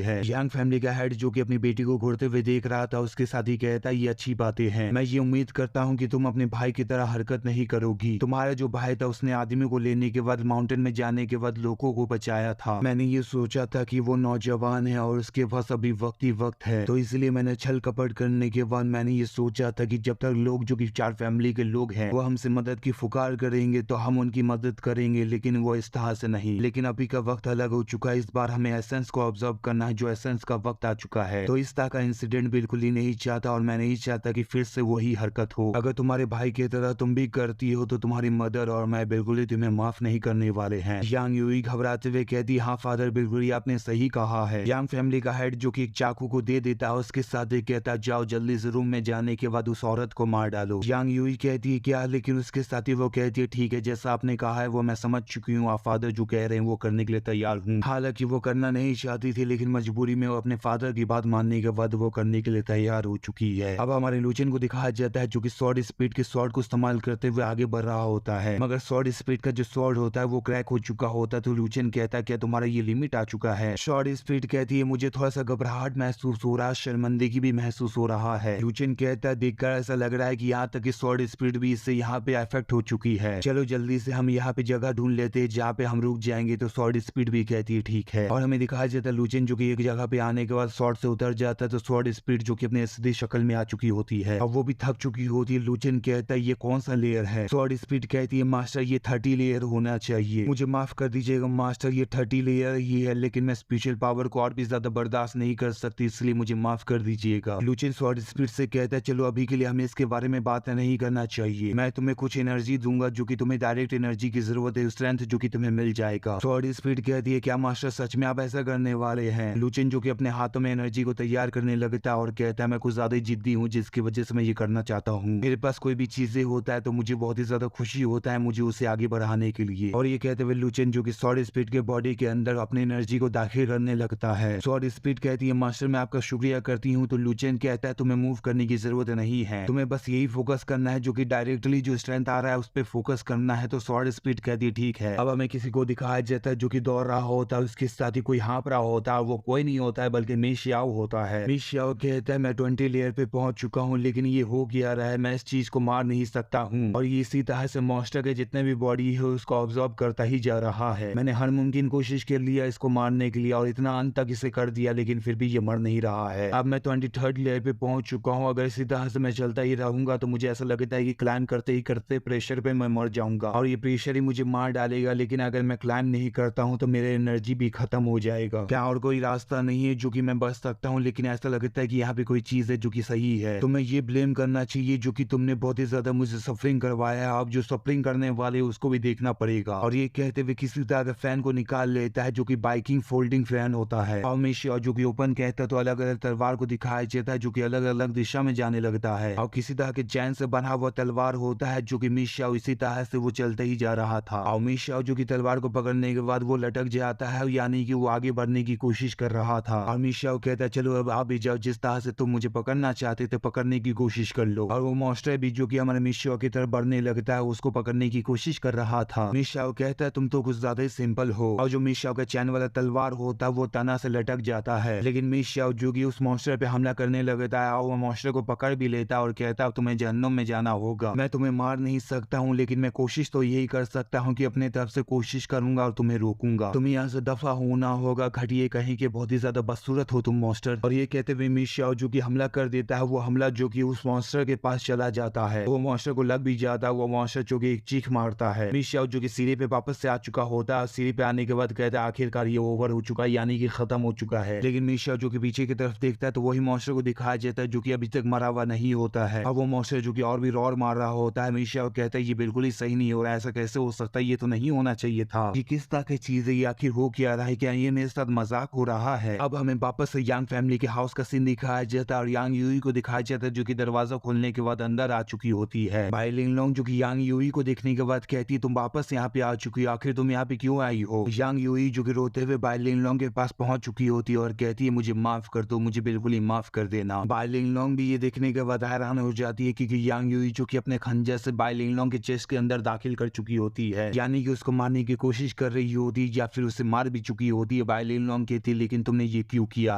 A: हैं। यांग फैमिली का हेड जो कि अपनी बेटी को घूरते हुए देख रहा था उसके साथ ही कहता है ये अच्छी बातें हैं, मैं ये उम्मीद करता हूँ कि तुम अपने भाई की तरह हरकत नहीं करोगी। तुम्हारा जो भाई था उसने आदमी को लेने के बाद माउंटेन में जाने के बाद लोगों को बचाया था। मैंने ये सोचा था कि वो नौजवान है और उसके पास अभी वक्त ही वक्त है, तो इसलिए मैंने छल कपट करने के बाद मैंने ये सोचा था कि जब तक लोग जो कि चार फैमिली के लोग हैं वो हमसे मदद की फुकार करेंगे तो हम उनकी मदद करेंगे, लेकिन वो इस तरह से नहीं। लेकिन अभी का वक्त अलग हो चुका है, इस बार हमें एसेंस को ऑब्जर्व करना है, जो एसेंस का वक्त आ चुका है। तो इस तरह का इंसिडेंट बिल्कुल ही नहीं चाहता और मैं नहीं चाहता कि फिर से वही हरकत हो। अगर तुम्हारे भाई की तरह तुम भी करती हो तो तुम्हारी मदर और मैं बिल्कुल ही तुम्हें माफ नहीं करने वाले हैं। यांग यूई घबराते हुए कहती हाँ फादर बिल्कुल ही आपने सही कहा है। यांग फैमिली का हेड जो कि एक चाकू को दे देता है उसके साथ ही कहता है जाओ जल्दी से रूम में जाने के बाद उस औरत को मार डालो। यांग यूई कहती है क्या, लेकिन उसके साथ ही वो कहती है ठीक है जैसा आपने कहा है वो मैं समझ चुकी हूँ, आप फादर जो कह रहे हैं वो करने के लिए तैयार हूँ। हालांकि वो करना नहीं चाहती थी, लेकिन मजबूरी में वो अपने फादर की बात मानने के बाद वो करने के लिए तैयार हो चुकी है। अब हमारे लुचेन को दिखाया जाता है जो कि शॉर्ट स्पीड के शॉर्ट को इस्तेमाल करते हुए आगे बढ़ रहा होता है, मगर शॉर्ट स्पीड का जो शॉर्ट होता है वो क्रैक हो चुका होता है। तो लुचेन कहता है क्या तुम्हारा ये लिमिट आ चुका है। शॉर्ट स्पीड कहती है मुझे थोड़ा सा घबराहट महसूस हो रहा है, शर्मिंदगी भी महसूस हो रहा है। लुचेन कहता है देखकर ऐसा लग रहा है कि यहाँ तक कि शॉर्ट स्पीड भी इससे यहाँ पे अफेक्ट हो चुकी है, चलो जल्दी से हम यहाँ पे जगह ढूंढ लेते हैं जहाँ पे हम रुक जाएंगे। तो शॉर्ट स्पीड भी कहती है ठीक है और हमें दिखाया जाता है लुचेन जो कि एक जगह पे आने के बाद शॉर्ट से उतर जाता है। तो शॉर्ट स्पीड जो कि अपने असली शक्ल में आ चुकी होती है, अब वो भी थक चुकी होती है। लुचेन कहता है ये कौन सा लेयर है। शॉर्ट स्पीड कहती है मास्टर ये 30 लेयर होना चाहिए, मुझे माफ कर दीजिएगा मास्टर ये 30 लेयर ही है, लेकिन मैं स्पेशल पावर को और भी ज्यादा बर्दाश्त नहीं कर सकती, इसलिए मुझे माफ कर दीजिएगा। लुचेन शॉर्ट स्पीड से कहता है चलो अभी के लिए हमें इसके बारे में बात नहीं करना चाहिए, मैं तुम्हें कुछ एनर्जी दूंगा जो कि तुम्हें डायरेक्ट एनर्जी की जरूरत है, स्ट्रेंथ जो कि तुम्हें मिल जाएगा। शॉर्ट स्पीड कहती है क्या मास्टर सच में आप ऐसा करने वाले हैं। लुचेन जो कि अपने हाथों में एनर्जी को तैयार करने लगता है और कहता है मैं कुछ ज्यादा जिद्दी हूँ जिसकी वजह से मैं ये करना चाहता हूँ, मेरे पास कोई भी चीजें होता है तो मुझे बहुत ही ज्यादा खुशी होता है मुझे उसे आगे बढ़ाने के लिए। और ये कहते हुए लुचेन जो कि शॉर्ट स्पीड के बॉडी के अंदर अपनी एनर्जी को दाखिल करने लगता है। शॉर्ट स्पीड कहती है मास्टर मैं आपका शुक्रिया करती हूँ। तो लुचेन कहता है तुम्हें मूव करने की जरूरत नहीं है, तुम्हें बस यही फोकस करना है जो कि डायरेक्टली जो स्ट्रेंथ आ रहा है उस पर फोकस करना है। तो शॉर्ट स्पीड कहती है ठीक है। अब हमें किसी को दिखाया जाता है जो कि दौड़ रहा होता है, उसके साथ ही कोई हाँप रहा होता है, वो कोई नहीं होता है बल्कि मिशियाओ होता है। मिशियाओ कहता है मैं 20 लेयर पे पहुंच चुका हूँ, लेकिन ये हो क्या रहा है, मैं इस चीज को मार नहीं सकता हूँ। और ये इसी तरह से मॉन्स्टर के जितने भी बॉडी है उसको ऑब्जॉर्व करता ही जा रहा है। मैंने हर मुमकिन कोशिश कर लिया इसको मारने के लिए और इतना अंत तक इसे कर दिया, लेकिन फिर भी ये मर नहीं रहा है। अब मैं 23rd लेयर पे पहुंच चुका हूँ, अगर इसी तरह से मैं चलता ही रहूंगा तो मुझे ऐसा लगता है कि क्लाइम करते ही करते प्रेशर पे मैं मर जाऊंगा और ये प्रेशर ही मुझे मार डालेगा। लेकिन अगर मैं क्लाइम नहीं करता हूँ तो मेरे एनर्जी भी खत्म हो जाएगा। क्या और कोई रास्ता नहीं है जो कि मैं बच सकता हूँ, लेकिन ऐसा लगता है कि यहाँ पे कोई चीज है जो कि सही है। तुम्हें ये ब्लेम करना चाहिए जो कि तुमने बहुत बहुत ही ज्यादा मुझे सफरिंग करवाया है, अब जो सफरिंग करने वाले उसको भी देखना पड़ेगा। और ये कहते हुए किसी तरह के फैन को निकाल लेता है जो कि बाइकिंग फोल्डिंग फैन होता है। और मिशिया जो कि ओपन कहता है तो अलग अलग तलवार को दिखाया जाता है जो कि अलग अलग दिशा में जाने लगता है। और किसी तरह के चैन से बना हुआ तलवार होता है जो कि मिशिया इसी तरह से वो चलते ही जा रहा था। और मिशिया जो कि तलवार को पकड़ने के बाद वो लटक जाता है, यानी कि वो आगे बढ़ने की कोशिश कर रहा था। और मिशिया कहता है चलो अब आप भी जाओ, जिस तरह से तुम मुझे पकड़ना चाहते थे पकड़ने की कोशिश कर लो। और वो मॉन्स्टर भी जो कि हमारे मिशिया की तरफ बढ़ने लगता है उसको पकड़ने की कोशिश कर रहा था। मिशिया कहता है तुम तो कुछ ज्यादा ही सिंपल हो। और जो मिशिया का चैन वाला तलवार होता है वो तना से लटक जाता है, लेकिन मिशिया जो कि उस मॉन्स्टर पे हमला करने लगता है और वो मॉन्स्टर को पकड़ भी लेता है और कहता है तुम्हें जहन्नुम में जाना होगा। मैं तुम्हें मार नहीं सकता हूँ, लेकिन मैं कोशिश तो यही कर सकता हूँ कि अपने तरफ से कोशिश करूंगा और तुम्हें रोकूंगा। तुम्हें यहाँ से दफा होना होगा, घटिए कहीं के बहुत ही ज्यादा बदसूरत हो तुम मॉन्स्टर। और ये कहते हुए मिशिया जो कि हमला कर देता है, वो हमला जो कि उस मॉन्स्टर के पास चला जाता है, वो मॉन्स्टर को लग भी जाता है। वो मॉन्स्टर जो कि एक चीख मारता है। मिशिया जो कि सीढ़ी पे वापस से आ चुका होता है, सीढ़ी पे आने के बाद कहता है आखिरकार ये ओवर हो चुका है, यानी कि खत्म हो चुका है। लेकिन मिशिया जो कि पीछे की तरफ देखता है तो वही मॉन्स्टर को दिखाया जाता है जो कि अभी तक मरा हुआ नहीं होता है। अब वो मॉन्स्टर जो कि और भी रोर मार रहा होता है। मिशिया कहता है ये बिल्कुल ही सही नहीं हो रहा है, ऐसा कैसे हो सकता है, ये तो नहीं होना चाहिए था। ये किस तरह की चीज है, ये आखिर हो क्या रहा है, क्या ये मेरे साथ मजाक हो रहा है। अब हमें वापस से यांग फैमिली के हाउस का सीन दिखाया जाता है और यांग यूई को दिखाया जाता है जो कि दरवाजा खोलने के बाद अंदर आ चुकी होती है। बाई लिंगलोंग जो कि यांग यूई को देखने के बाद कहती है तुम वापस यहाँ पे आ चुकी हो, आखिर तुम यहाँ पे क्यों आई हो। यांग यूई जो कि रोते हुए बाई लिंगलोंग के पास पहुंच चुकी होती है और कहती है मुझे माफ कर दो, मुझे बिल्कुल ही माफ कर देना। बाई लिंगलोंग भी ये देखने के बाद हैरान हो जाती है क्योंकि यांग यूई जो कि अपने खंजर से बाई लिंगलोंग के चेस्ट के अंदर दाखिल कर चुकी होती है, यानी कि उसको मारने की कोशिश कर रही होती या फिर उसे मार भी चुकी होती है। बाई लिंगलोंग कहती है लेकिन तुमने ये क्यों किया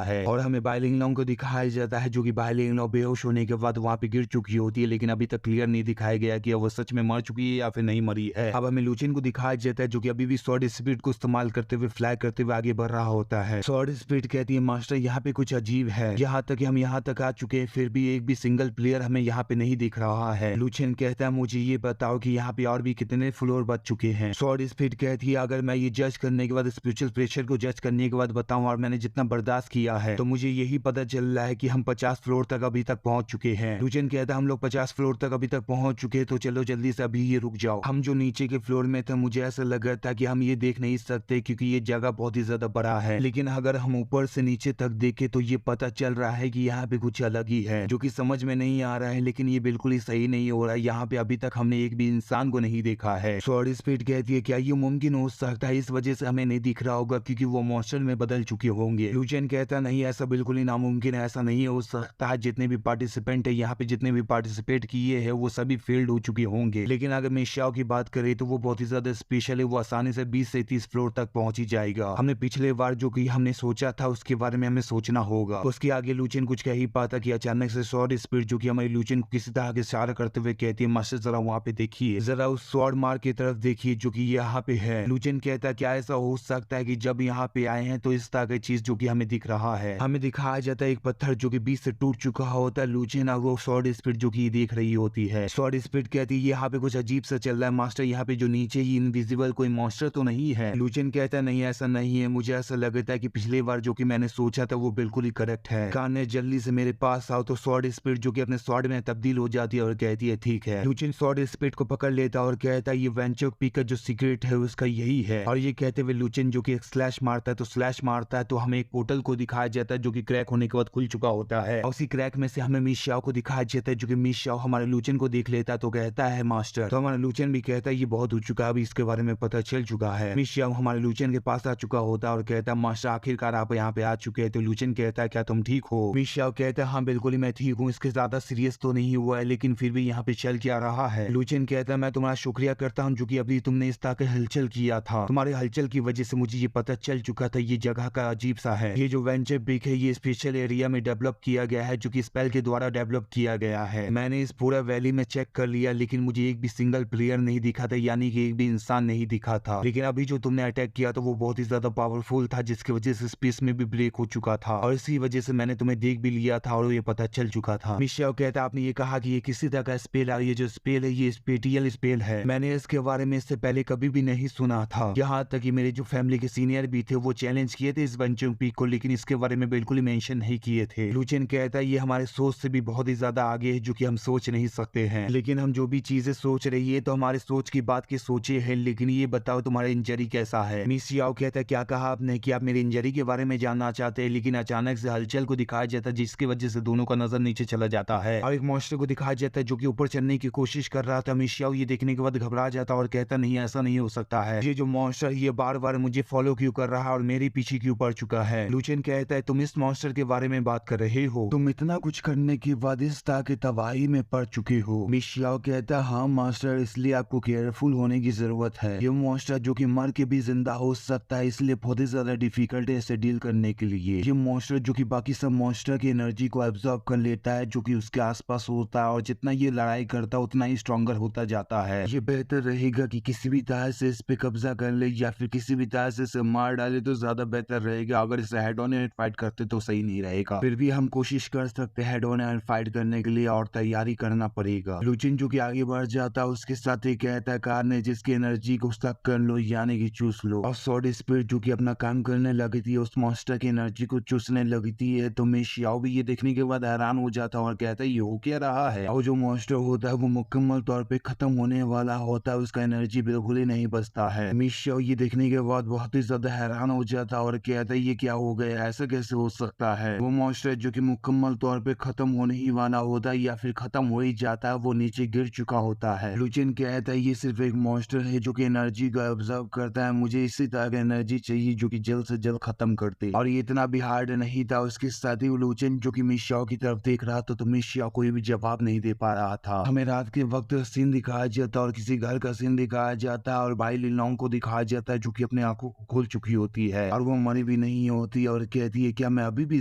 A: है। और हमें बाई लिंगलोंग को दिखाया जाता है जो कि बाई लिंगलोंग बेहोश होने के बाद वहां पे गिर चुकी होती है, लेकिन अभी तक क्लियर नहीं दिखाया गया कि वो सच में मर चुकी है या फिर नहीं मरी है। अब हमें लुचिन को दिखाया जाता है जो कि अभी भी स्वॉर्ड स्पीड को इस्तेमाल करते हुए फ्लाई करते हुए आगे बढ़ रहा होता है। स्वॉर्ड स्पीड कहती है मास्टर यहाँ पे कुछ अजीब है, यहाँ तक कि हम यहाँ तक आ चुके हैं फिर भी एक भी सिंगल प्लेयर हमें यहाँ पे नहीं दिख रहा है। लुचिन कहता है मुझे ये बताओ कि यहाँ पे और भी कितने फ्लोर बच चुके हैं। स्वॉर्ड स्पीड कहती है अगर मैं ये जज करने के बाद स्पिरिचुअल प्रेशर को जज करने के बाद बताऊं और मैंने जितना बर्दाश्त किया है तो मुझे यही पता चल रहा है कि हम 50 फ्लोर तक अभी तक पहुंच चुके हैं। लुचिन कहता है हम लोग 50 फ्लोर तक अभी तक पहुंच चुके हैं तो चलो जल्दी से अभी ये रुक जाओ। हम जो नीचे के फ्लोर में थे मुझे ऐसा लग रहा था कि हम ये देख नहीं सकते क्योंकि ये जगह बहुत ही ज्यादा बड़ा है, लेकिन अगर हम ऊपर से नीचे तक देखे तो ये पता चल रहा है कि यहाँ पे कुछ अलग ही है जो कि समझ में नहीं आ रहा है, लेकिन ये बिल्कुल ही सही नहीं हो रहा है। यहाँ पे अभी तक हमने एक भी इंसान को नहीं देखा है। स्वॉर्ड स्पीड कहती है क्या ये मुमकिन हो सकता है इस वजह से हमें नहीं दिख रहा होगा क्योंकि वो मॉन्स्टर में बदल चुके होंगे। लुचिन कहता नहीं ऐसा बिल्कुल ही नामुमकिन है, ऐसा नहीं हो सकता है। जितने भी पार्टिसिपेंट है यहाँ पे जितने भी पार्टिसिपेट किए हैं वो सभी फेल्ड हो चुके होंगे, लेकिन अगर मिशिया की बात करें तो वो बहुत ही ज्यादा स्पेशल है, वो आसानी से 20 से 30 फ्लोर तक पहुंच ही जाएगा। हमने पिछले बार जो कि हमने सोचा था उसके बारे में हमें सोचना होगा। उसके आगे लुचिन कुछ कह ही पाता कि अचानक से स्वॉर्ड स्पीड जो कि हमारी लुचिन को किसी तरह के इशारा करते हुए कहती है मास्टर जरा वहाँ पे देखिए, जरा उस स्वॉर्ड मार्क की तरफ देखिए जो कि यहाँ पे है। लुचिन कहता है क्या ऐसा हो सकता है कि जब यहाँ पे आए हैं तो इस तरह की चीज जो कि हमें दिख रहा है। हमें दिखाया जाता है एक पत्थर जो कि बीच से टूट चुका होता है। लुचिन और वो स्वॉर्ड स्पीड जो कि देख रही होती है। स्वॉर्ड स्पीड कहती है यहाँ पे कुछ अजीब सा चल रहा है मास्टर, यहाँ पे जो नीचे ही इनविजिबल कोई मॉन्स्टर तो नहीं है। लुचिन कहता है नहीं ऐसा नहीं है, मुझे ऐसा लगता है कि पिछली बार जो कि मैंने सोचा था वो बिल्कुल ही करेक्ट है। कान्य जल्दी से मेरे पास आओ। तो स्वॉर्ड स्पीड जो कि अपने स्वॉर्ड में तब्दील हो जाती है और कहती है ठीक है। लुचिन स्वॉर्ड स्पीड को पकड़ लेता है और कहता है ये वेंचर पी का जो सीक्रेट है उसका यही है। और ये कहते हुए लुचिन जो कि एक स्लैश मारता है तो स्लैश मारता है तो हमें एक पोर्टल को दिखाया जाता है जो कि क्रैक होने के बाद खुल चुका होता है। और उसी क्रैक में से हमें मिशियाओ को दिखाया जाता है जो कि मिशियाओ हमारे लुचिन को देख लेता है तो कहता है मास्टर। तो हमारा लुचिन भी कहता है ये बहुत हो चुका है, अभी इसके बारे में पता चल चुका है। मिशियाओ हमारे लुचिन के पास आ चुका होता है और कहता है मास्टर आखिरकार आप यहाँ पे आ चुके हैं। तो लुचिन कहता है क्या तुम ठीक हो। मिशियाओ कहता है हाँ बिल्कुल ही मैं ठीक हूँ, इसके ज्यादा सीरियस तो नहीं हुआ है लेकिन फिर भी यहाँ पे चल क्या रहा है। लुचिन कहता है मैं तुम्हारा शुक्रिया करता हूँ जो कि अभी तुमने इस तरह के हलचल किया था, तुम्हारे हलचल की वजह से मुझे ये पता चल चुका था ये जगह का अजीब सा है। ये जो वेंचर बिग है ये स्पेशल एरिया में डेवलप किया गया है जो कि स्पेल के द्वारा डेवलप किया गया है। मैंने इस पूरा वैली में चेक कर लिया लेकिन मुझे एक भी सिंगल प्लेयर नहीं दिखा था, यानी कि एक भी इंसान नहीं दिखा था। लेकिन अभी जो तुमने अटैक किया तो वो बहुत ही ज्यादा पावरफुल था जिसकी वजह से स्पेस में भी ब्रेक हो चुका था और इसी वजह से मैंने तुम्हें देख भी लिया था और ये पता चल चुका था। मिशियाओ कहता है आपने ये कहा कि ये किसी तरह का स्पेल है, ये जो स्पेल है ये स्पेटियल स्पेल है, मैंने इसके बारे में इससे पहले कभी भी नहीं सुना था। यहाँ तक कि मेरे जो फैमिली के सीनियर भी थे वो चैलेंज किए थे इस वेंचर पीक को लेकिन इसके बारे में बिल्कुल ही मेंशन नहीं किए थे। लुचिन कहता है ये हमारे सोच से भी बहुत ही ज्यादा आगे है जो कि हम सोच नहीं सकते हैं, लेकिन हम जो भी चीजें सोच रही है तो हमारे सोच की बात की सोचे है। लेकिन ये बताओ तुम्हारा इंजरी कैसा है? मिस याओ कहता है क्या कहा आपने कि आप मेरी इंजरी के बारे में जानना चाहते हैं? लेकिन अचानक से हलचल को दिखाया जाता है जिसकी वजह से दोनों का नजर नीचे चला जाता है और एक मॉन्स्टर को दिखाया जाता है जो कि ऊपर चढ़ने की कोशिश कर रहा था। मिस याओ ये देखने के बाद घबरा जाता और कहता नहीं ऐसा नहीं हो सकता है, ये जो मॉन्स्टर ये बार बार मुझे फॉलो क्यों कर रहा है और मेरे पीछे क्यों पड़ चुका है? लुचेन कहता है तुम इस मॉन्स्टर के बारे में बात कर रहे हो, तुम इतना कुछ करने के बाद इस तरह की तबाही में पड़ चुके हो। मिस याओ कहता है हाँ मास्टर, इसलिए आपको केयरफुल होने की जरूरत है। ये मॉन्स्टर जो कि मर के भी जिंदा हो सकता है, इसलिए बहुत ही ज्यादा डिफिकल्ट है इसे डील करने के लिए। ये मॉन्स्टर जो कि बाकी सब मॉन्स्टर की एनर्जी को एब्जॉर्ब कर लेता है जो कि उसके आसपास होता है और जितना ये लड़ाई करता है उतना ही स्ट्रॉन्गर होता जाता है। ये बेहतर रहेगा कि किसी भी तरह से इस पे कब्जा कर ले या फिर किसी भी तरह से इसे मार डाले तो ज्यादा बेहतर रहेगा। अगर इसे हेड ऑन हैंड फाइट करते तो सही नहीं रहेगा, फिर भी हम कोशिश कर सकते हैं हेड ऑन हैंड फाइट करने के लिए और तैयारी करना पड़ेगा। लुचिन जो कि आगे बढ़ जाता है उसके साथ ही कहता है कार ने जिसकी एनर्जी को सक कर लो यानी कि चूस लो। और सॉर्ड स्पिरिट जो कि अपना काम करने लगती है उस मॉन्स्टर की एनर्जी को चूसने लगती है। तो मिस याओ भी ये देखने के बाद हैरान हो जाता है और कहता है ये हो क्या रहा है? और जो मॉन्स्टर होता है वो मुकम्मल तौर पे खत्म होने वाला होता है, उसका एनर्जी बिल्कुल ही नहीं बचता है। मिस याओ ये देखने के बाद बहुत ही ज्यादा हैरान हो जाता है और कहता है ये क्या हो गया, ऐसा कैसे हो सकता है? वो मॉन्स्टर जो कि मुकम्मल तौर पे खत्म होने ही वाला होता है या फिर खत्म हो ही जाता है वो नीचे गिर चुका होता है। लुचिन कहता है ये सिर्फ एक मॉन्स्टर है जो कि एनर्जी को ऑब्जर्व करता है, मुझे इसी तरह की एनर्जी चाहिए जो कि जल्द से जल्द खत्म कर दे। और ये इतना भी हार्ड नहीं था। उसके साथ ही लुचिन जो कि मिस याओ की तरफ देख रहा था तो मिस याओ कोई भी जवाब नहीं दे पा रहा था। हमें रात के वक्त सीन दिखाया जाता और किसी घर का सीन दिखाया जाता है और भाई लिनोंग को दिखाया जाता है जो कि अपने आंखों को खोल चुकी होती है और वो मरी भी नहीं होती और कहती है क्या मैं अभी भी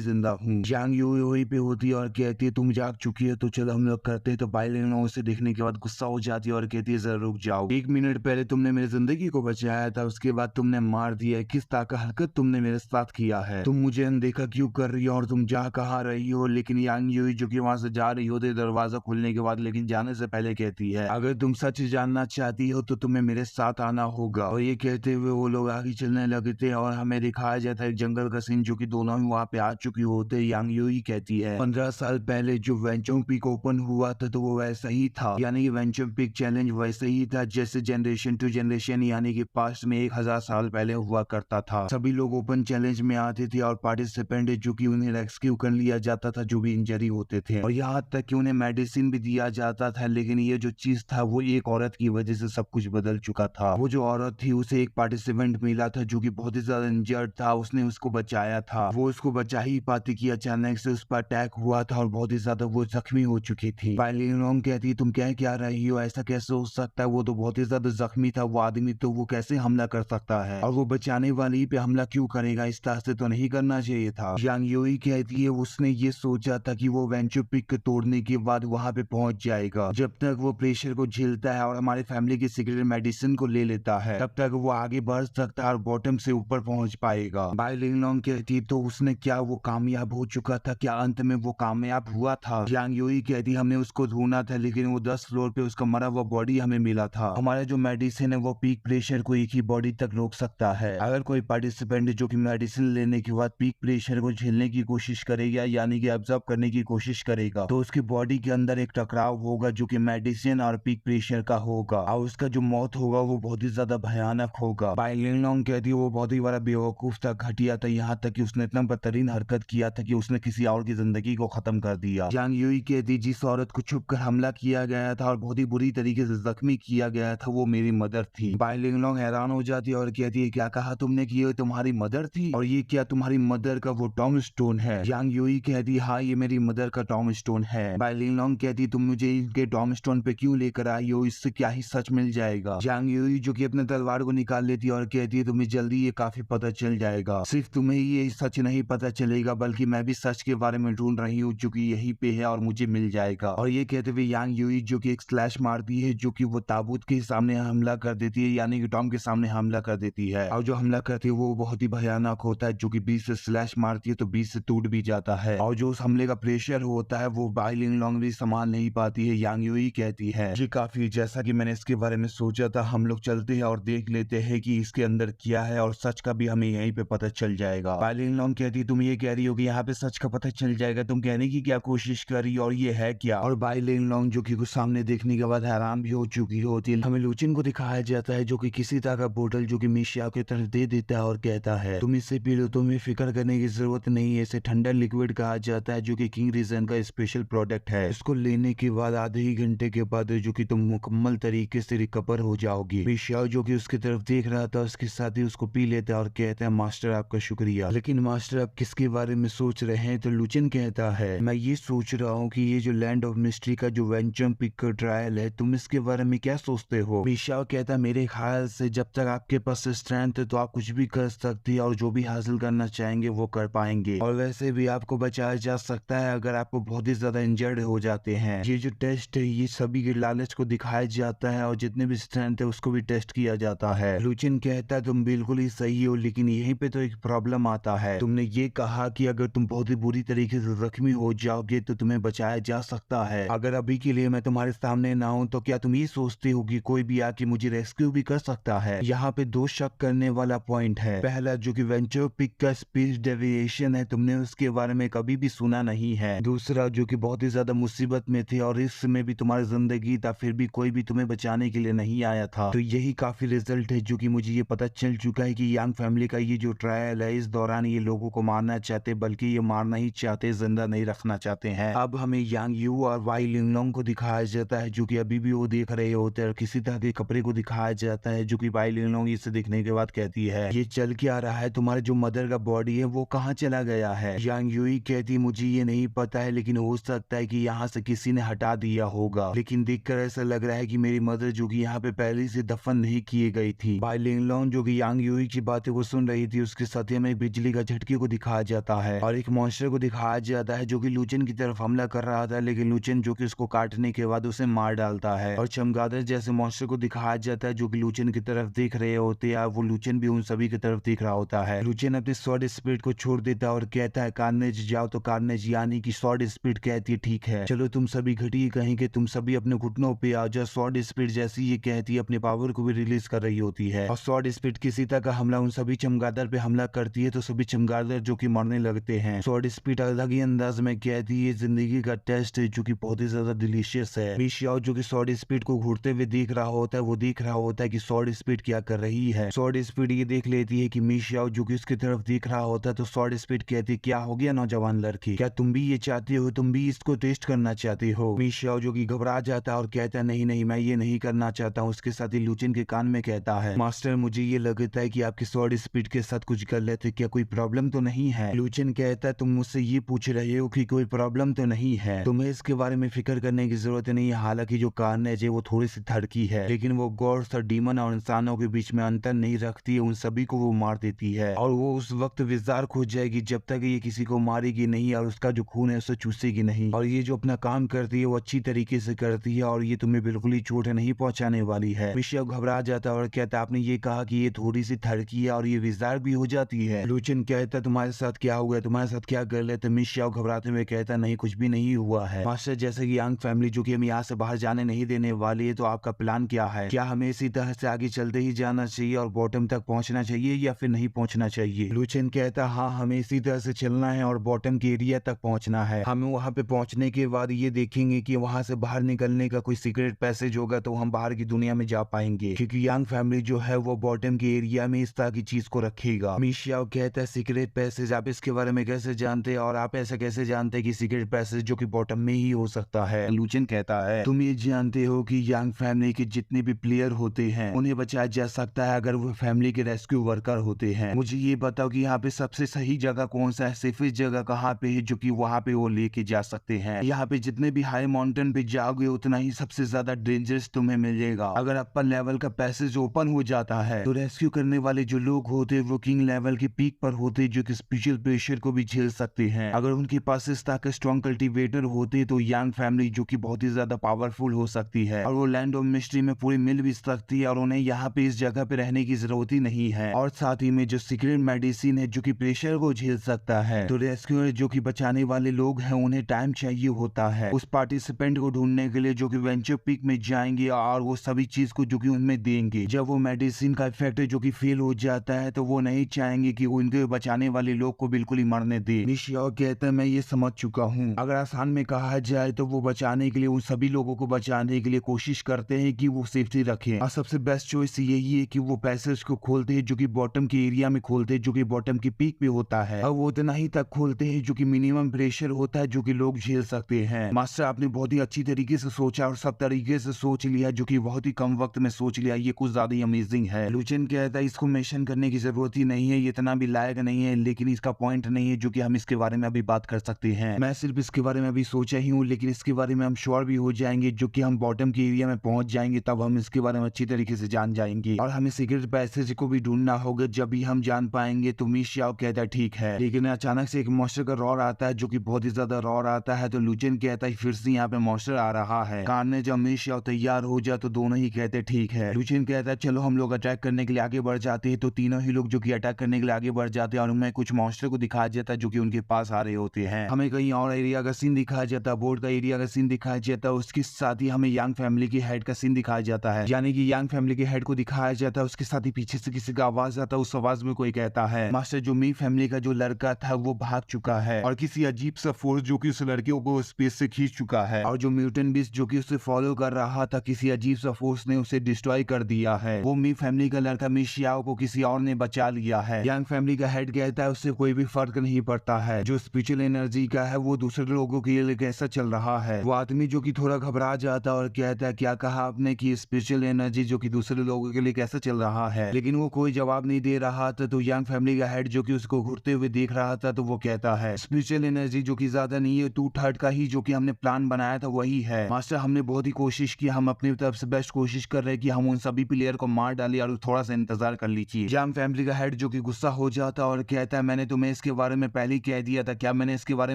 A: जिंदा हूँ? यांग यूई वहीं पे होती है और कहती है तुम जाग चुकी है तो चलो हम लोग करते हैं। तो भाई लिनोंग उसे देखने के बाद गुस्सा हो जाती है और कहती है जरा रुक जाओ, 1 मिनट पहले तुमने मेरी जिंदगी को बचाया था, उसके बाद तुमने मार दिया। किस तरह का हरकत तुमने मेरे साथ किया है? तुम मुझे अनदेखा क्यों कर रही हो और तुम जा कहाँ रही हो? लेकिन यांग यूई जो कि वहां से जा रही होती है दरवाजा खुलने के बाद, लेकिन जाने से पहले कहती है अगर तुम सच जानना चाहती हो तो तुम्हें मेरे साथ आना होगा। और ये कहते हुए वो लोग आगे चलने लगते हैं और हमें दिखाया जाता है एक जंगल का सीन जो कि दोनों ही वहाँ पे आ चुकी होते हैं। यांग यूई कहती है 15 साल पहले जो वेंचोंग पीक ओपन हुआ था तो वो वैसा ही था, यानी कि वेंचोंग पीक चैलेंज वैसे ही था जैसे जनरेशन टू जनरेशन यानी कि पास्ट में 1000 साल पहले हुआ करता था। सभी लोग ओपन चैलेंज में आते थे और पार्टिसिपेंट जो कि उन्हें रेस्क्यू कर लिया जाता था जो भी इंजरी होते थे और यहाँ तक कि उन्हें मेडिसिन भी दिया जाता था। लेकिन ये जो चीज था वो एक औरत की वजह से सब कुछ बदल चुका था। वो जो औरत थी उसे एक पार्टिसिपेंट मिला था जो कि बहुत ही ज्यादा इंजर्ड था, उसने उसको बचाया था। वो उसको बचा ही पाती कि अचानक से उस पर अटैक हुआ था और बहुत ही ज्यादा वो जख्मी हो चुकी थी। लिनोंग कहती तुम कह क्या रही हो, ऐसा कैसे हो सकता है? वो तो बहुत ही ज्यादा जख्मी था वो आदमी, तो वो कैसे हमला कर सकता है और वो बचाने वाली पे हमला क्यों करेगा? इस तरह से तो नहीं करना चाहिए था। यांग यूई कहती है उसने ये सोचा था कि वो वेंचर पिक तोड़ने के बाद वहां पे पहुंच जाएगा। जब तक वो प्रेशर को झेलता है और हमारे फैमिली की सीक्रेट मेडिसिन को ले लेता है तब तक वो आगे बढ़ सकता है और बॉटम से ऊपर पहुंच पाएगा। बाई लिनोंग कहती तो उसने क्या वो कामयाब हो चुका था? क्या अंत में वो कामयाब हुआ था? यांग यूई कहती हमने उसको ढूंढा था लेकिन वो 10 फ्लोर पे उसका मरा हुआ बॉडी हमें मिला था। हमारा जो मेडिसिन है वो पीक प्रेशर को एक ही बॉडी तक रोक सकता है। अगर कोई पार्टिसिपेंट जो कि मेडिसिन लेने के बाद पीक प्रेशर को झेलने की कोशिश करेगा यानी कि ऑब्जर्व करने की कोशिश करेगा तो उसकी बॉडी के अंदर एक टकराव होगा जो कि मेडिसिन और पीक प्रेशर का होगा और उसका जो मौत होगा वो बहुत ही ज्यादा भयानक होगा। बाई लिनोंग कहती है वो बहुत ही बड़ा बेवकूफ था, घटिया था, यहाँ तक कि उसने इतना बदतरीन हरकत किया था कि उसने किसी और की जिंदगी को खत्म कर दिया। यांग यूई कहती जिस औरत को छुप कर हमला किया गया था और बहुत ही बुरी तरीके से जख्मी किया गया था वो मेरी मदर थी। बाई लिनोंग हैरान हो जाती है और कहती है क्या कहा तुमने कि ये तुम्हारी मदर थी और ये क्या तुम्हारी मदर का वो टॉम स्टोन है? यांग यूई कहती हाँ ये मेरी मदर का टॉम स्टोन है। बाई लिनोंग कहती तुम मुझे इनके टॉम स्टोन पे क्यों लेकर आई हो, इससे क्या ही सच मिल जाएगा? यांग यूई जो कि अपने तलवार को निकाल लेती है और कहती है तुम्हें जल्दी ये काफी पता चल जाएगा। सिर्फ तुम्हें ये सच नहीं पता चलेगा बल्कि मैं भी सच के बारे में ढूंढ रही हूँ जो कि यहीं पे है और मुझे मिल जाएगा। और ये कहते हुए यांग यूई जो कि एक स्लैश मारती है जो कि वो ताबूत के सामने हमला कर देती है यानी कि टॉम के सामने हमला कर देती है और जो हमला करती है वो बहुत ही भयानक होता है जो कि बीच से स्लैश मारती है तो बीच से टूट भी जाता है और जो उस हमले का प्रेशर होता है वो बाई लिनोंग भी संभाल नहीं पाती है। यांग यूई कहती है जी काफी, जैसा कि मैंने इसके बारे में सोचा था, हम लोग चलते हैं और देख लेते हैं कि इसके अंदर क्या है और सच का भी हमें यहीं पे पता चल जाएगा। बाई लिनोंग कहती तुम ये कह रही हो कि यहाँ पे सच का पता चल जाएगा, तुम कहने की क्या कोशिश कर रही हो और ये है क्या? और बाई वाई लिन लोंग जो कि कुछ सामने देखने के बाद हैरान भी हो चुकी होती है। हमें लुचिन को दिखाया जाता है जो कि किसी तरह का बोतल जो कि मिशियाओ की तरफ दे देता है और कहता है तुम इससे पी लो, तुम्हें फिक्र करने की जरूरत नहीं है। इसे ठंडा लिक्विड कहा जाता है जो कि किंग रीजन का स्पेशल प्रोडक्ट है। इसको लेने के बाद आधे ही घंटे के बाद जो कि तुम मुकम्मल तरीके से रिकवर हो जाओगी। मिशियाओ जो कि उसकी तरफ देख रहा था उसके साथ ही उसको पी लेता है और कहता है मास्टर आपका शुक्रिया। लेकिन मास्टर आप किसके बारे में सोच रहे हैं? तो लुचिन कहता है मैं ये सोच रहा हूँ कि ये जो लैंड ऑफ मिस्ट्री का जो वेंचर पिक का ट्रायल है, तुम इसके बारे में क्या सोचते हो? मिशियाओ कहता है मेरे ख्याल से जब तक आपके पास स्ट्रेंथ है तो आप कुछ भी कर सकती है और जो भी हासिल करना चाहेंगे वो कर पाएंगे। और वैसे भी आपको बचाया जा सकता है अगर आपको बहुत ही ज्यादा इंजर्ड हो जाते हैं। ये जो टेस्ट है ये सभी के लालच को दिखाया जाता है और जितने भी स्ट्रेंथ है उसको भी टेस्ट किया जाता है। लुचिन कहता है तुम बिल्कुल ही सही हो, लेकिन यहीं पे तो एक प्रॉब्लम आता है। तुमने ये कहा कि अगर तुम बहुत ही बुरी तरीके से जख्मी हो जाओगे तो तुम्हें बचाया जा सकता है। अगर अभी के लिए मैं तुम्हारे सामने ना हूं तो क्या तुम ये सोचते हो कि कोई भी आके मुझे रेस्क्यू भी कर सकता है? यहाँ पे दो शक करने वाला पॉइंट है। पहला जो कि वेंचर पिक का स्पेस डेविएशन है, तुमने उसके बारे में कभी भी सुना नहीं है। दूसरा जो कि बहुत ही ज्यादा मुसीबत में थे और इस समय भी तुम्हारी जिंदगी था, फिर भी कोई भी तुम्हें बचाने के लिए नहीं आया था। तो यही काफी रिजल्ट है जो कि मुझे ये पता चल चुका है कि यांग फैमिली का ये जो ट्रायल है इस दौरान ये लोगों को मारना चाहते, बल्कि ये मारना ही चाहते, जिंदा नहीं रखना चाहते हैं। अब हमें यांग यू और वाई लिंगलोंग को दिखाया जाता है जो कि अभी भी वो देख रहे होते हैं और किसी तरह के कपड़े को दिखाया जाता है जो कि वाई लिंगलोंग इसे देखने के बाद कहती है ये चल क्या रहा है, तुम्हारे जो मदर का बॉडी है वो कहाँ चला गया है? यांग यूई कहती मुझे ये नहीं पता है, लेकिन हो सकता है कि यहाँ से किसी ने हटा दिया होगा, लेकिन देखकर ऐसा लग रहा है कि मेरी मदर जो कि यहाँ पे पहले से दफन नहीं किए गई थी। वाई लिंगलोंग जो कि यांग यूई की बातें को सुन रही थी उसके साथ ही हमें एक बिजली का झटके को दिखाया जाता है और एक मॉन्स्टर को दिखाया जाता है जो कि लुचिन की तरफ हमला कर रहा था, लेकिन लुचिन जो कि उसको काटने के बाद उसे मार डालता है। और चमगादड़ जैसे मॉन्स्टर को दिखाया जाता है जो कि लुचिन की तरफ देख रहे होते हैं। वो लुचिन भी उन सभी की तरफ देख रहा होता है। लुचिन अपने स्वॉर्ड स्पिरिट को छोड़ देता है और कहता है कार्नेज जाओ। तो कार्नेज यानी कि स्वॉर्ड स्पिरिट कहती है ठीक है चलो तुम सभी घटिया कहेंगे, तुम सभी अपने घुटनों पे आ जाओ। स्वॉर्ड स्पिरिट जैसी ये कहती है अपने पावर को भी रिलीज कर रही होती है और स्वॉर्ड स्पिरिट किसी तरह का हमला उन सभी चमगादड़ पे हमला करती है तो सभी चमगादड़ जो कि मरने लगते हैं। स्वॉर्ड स्पिरिट अलग ही अंदाज में कहती है जिंदगी का टेस्ट है जो कि बहुत ही ज्यादा डिलीशियस है। मिशियाओ जो कि स्वॉर्ड स्पिरिट को घूरते हुए देख रहा होता है, वो देख रहा होता है कि स्वॉर्ड स्पिरिट क्या कर रही है। स्वॉर्ड स्पिरिट ये देख लेती है कि मिशियाओ जो कि उसकी तरफ देख रहा होता है तो स्वॉर्ड स्पिरिट कहती है क्या हो गया नौजवान लड़की, क्या तुम भी ये चाहते हो, तुम भी इसको टेस्ट करना चाहते हो? मिशियाओ जो कि घबरा जाता है और कहता है नहीं नहीं मैं ये नहीं करना चाहता हूँ। उसके साथ ही लुचिन के कान में कहता है मास्टर मुझे ये लगता है कि आपके स्वॉर्ड स्पिरिट के साथ कुछ गलत है, क्या कोई प्रॉब्लम तो नहीं है? लुचिन कहता है तुम मुझसे ये पूछ रहे हो कि कोई प्रॉब्लम तो नहीं है, तुम्हें इसके बारे में फिक्र करने की जरूरत नहीं है। हालांकि जो कार्नेज है वो थोड़ी सी थड़की है, लेकिन वो गॉड्स और डीमन और इंसानों के बीच में अंतर नहीं रखती है, उन सभी को वो मार देती है और वो उस वक्त विजार खो जाएगी जब तक ये किसी को मारेगी नहीं और उसका जो खून है उसे चूसेगी नहीं। और ये जो अपना काम करती है वो अच्छी तरीके से करती है और ये तुम्हें बिल्कुल ही चोट नहीं पहुंचाने वाली है। मिशियाओ घबरा जाता है और कहता है आपने ये कहा कि ये थोड़ी सी थड़की है और ये विजार भी हो जाती है। लुचिन कहता है तुम्हारे साथ क्या हुआ, तुम्हारे साथ क्या गलत है? मिशियाओ घबराते हुए कहता नहीं कुछ भी नहीं हुआ है मास्टर, जैसे कि यांग फैमिली जो कि हम यहाँ से बाहर जाने नहीं देने वाली है, तो आपका प्लान क्या है? क्या हमें इसी तरह से आगे चलते ही जाना चाहिए और बॉटम तक पहुंचना चाहिए या फिर नहीं पहुंचना चाहिए? लुचिन कहता हाँ हमें इसी तरह से चलना है और बॉटम के एरिया तक पहुंचना है। हमें वहां पे पहुंचने के बाद ये देखेंगे कि वहां से बाहर निकलने का कोई सीक्रेट पैसेज होगा तो हम बाहर की दुनिया में जा पाएंगे, क्योंकि यांग फैमिली जो है वो बॉटम के एरिया में इस तरह की चीज को रखेगा। मिशियाओ कहता है सीक्रेट पैसेज, आप इसके बारे में कैसे जानते हैं और आप ऐसा कैसे जानते हैं कि सीक्रेट पैसेज जो कि बॉटम में ही हो सकता है? लुचिन कहता है तुम ये जानते हो कि यांग फैमिली के जितने भी प्लेयर होते हैं उन्हें बचाया जा सकता है अगर वो फैमिली के रेस्क्यू वर्कर होते हैं। मुझे ये बताओ कि यहाँ पे सबसे सही जगह कौन सा है, सेफेस्ट जगह कहाँ पे है जो कि वहाँ पे वो लेके जा सकते हैं? यहाँ पे जितने भी हाई माउंटेन पे जाओगे उतना ही सबसे ज्यादा डेंजरस तुम्हें मिलेगा। अगर अपर लेवल का पैसेज ओपन हो जाता है तो रेस्क्यू करने वाले जो लोग होते हैं वो किंग लेवल के पीक पर होते हैं जो कि स्पेशल प्रेशर को भी झेल सकते हैं। अगर उनके पास इस तरह के स्ट्रॉन्ग कल्टीवेटर होते तो यांग फैमिली जो कि बहुत ही ज्यादा पावरफुल हो सकती है और वो लैंड ऑफ मिस्ट्री में पूरी मिल भी सकती है और उन्हें यहाँ पे इस जगह पे रहने की जरूरत ही नहीं है। और साथ ही में जो सीक्रेट मेडिसिन है जो कि प्रेशर को झेल सकता है, तो रेस्क्यूअर जो कि बचाने वाले लोग हैं उन्हें टाइम चाहिए होता है उस पार्टिसिपेंट को ढूंढने के लिए जो कि वेंचर पीक में जाएंगे और वो सभी चीज को जो कि उनमें देंगे। जब वो मेडिसिन का इफेक्ट जो कि फेल हो जाता है तो वो नहीं चाहेंगे कि उनके बचाने वाले लोग को बिल्कुल ही मरने दे। मिशियाओ कहता है मैं ये समझ चुका हूँ, अगर आसान में कहा जाए तो वो बचाने के लिए, उन सभी लोगों को बचाने के लिए कोशिश करते हैं कि वो सेफ्टी रखें। और सबसे बेस्ट चॉइस यही है कि वो पैसेज को खोलते हैं जो कि बॉटम के एरिया में खोलते हैं, जो कि बॉटम की पीक पे होता है, और वो उतना ही तक खोलते हैं जो कि मिनिमम प्रेशर होता है जो कि लोग झेल सकते हैं। मास्टर आपने बहुत ही अच्छी तरीके से सोचा और सब तरीके से सोच लिया, जो कि बहुत ही कम वक्त में सोच लिया, ये कुछ ज्यादा ही अमेजिंग है। लुचेन कहता है इसको मेंशन करने की जरूरत ही नहीं है, ये इतना भी लायक नहीं है, लेकिन इसका पॉइंट नहीं है जो कि हम इसके बारे में अभी बात कर सकते हैं। मैं सिर्फ इसके बारे में अभी सोचा ही हूँ, लेकिन इसके बारे में हम श्योर भी हो जाएंगे जो कि हम बॉटम के एरिया में पहुंच जाएंगे, तब हम इसके बारे में अच्छी तरीके से जान जाएंगे। और हमें सीक्रेट पैसेज को भी ढूंढना होगा, जब भी हम जान पाएंगे। तो मिशियाओ कहता है ठीक है, लेकिन अचानक से एक मॉन्स्टर का रॉर आता है जो कि बहुत ही ज्यादा रॉर आता है। तो लुचेन कहता है फिर से यहाँ पे मॉन्स्टर आ रहा है। कान ने जब मिशियाओ तैयार हो जाए तो दोनों ही कहते ठीक है। लुचेन कहता है चलो हम लोग अटैक करने के लिए आगे बढ़ जाते हैं। तो तीनों ही लोग जो कि अटैक करने के लिए आगे बढ़ जाते हैं, और उनमें कुछ मॉन्स्टर को दिखाया जाता है जो कि उनके पास आ रहे होते हैं। हमें कहीं और एरिया का सीन दिखाया जाता है, बोर्ड का एरिया का सीन दिखाया जाता है, उसके साथ ही हमें यांग फैमिली की हेड का सीन दिखाया जाता है, यानी कि यांग फैमिली के हेड को दिखाया जाता है। उसके साथ ही पीछे से किसी का आवाज आता है, उस आवाज में कोई कहता है मास्टर जो मी फैमिली का जो लड़का था वो भाग चुका है, और किसी अजीब सा फोर्स जो कि उस लड़के को स्पेस से खींच चुका है, और जो म्यूटेंट बीस्ट जो कि उसे फॉलो कर रहा था, किसी अजीब सा फोर्स ने उसे डिस्ट्रॉय कर दिया है। वो मी फैमिली का लड़का मिशियाओ को किसी और ने बचा लिया है। यांग फैमिली का हेड कहता है उससे कोई भी फर्क नहीं पड़ता है, जो स्पिरिचुअल एनर्जी का है वो दूसरे लोगों के लिए कैसा चल रहा है। वो आदमी जो कि थोड़ा घबरा जाता है और कहता है क्या कहा आपने कि स्पिरिचुअल एनर्जी जो कि दूसरे लोगों के लिए कैसा चल रहा है, लेकिन वो कोई जवाब नहीं दे रहा था। तो यांग फैमिली का हेड जो कि उसको घूरते हुए देख रहा था, तो वो कहता है स्पिरिचुअल एनर्जी जो कि ज्यादा नहीं है, 2/3 का ही जो कि हमने प्लान बनाया था वही है। मास्टर हमने बहुत ही कोशिश की, हम अपनी तरफ से बेस्ट कोशिश कर रहे हैं कि हम उन सभी प्लेयर को मार डालें, और थोड़ा सा इंतजार कर लीजिए। यांग फैमिली का हेड जो कि गुस्सा हो जाता और कहता है मैंने तुम्हें इसके बारे में पहले ही कह दिया था, क्या मैंने इसके बारे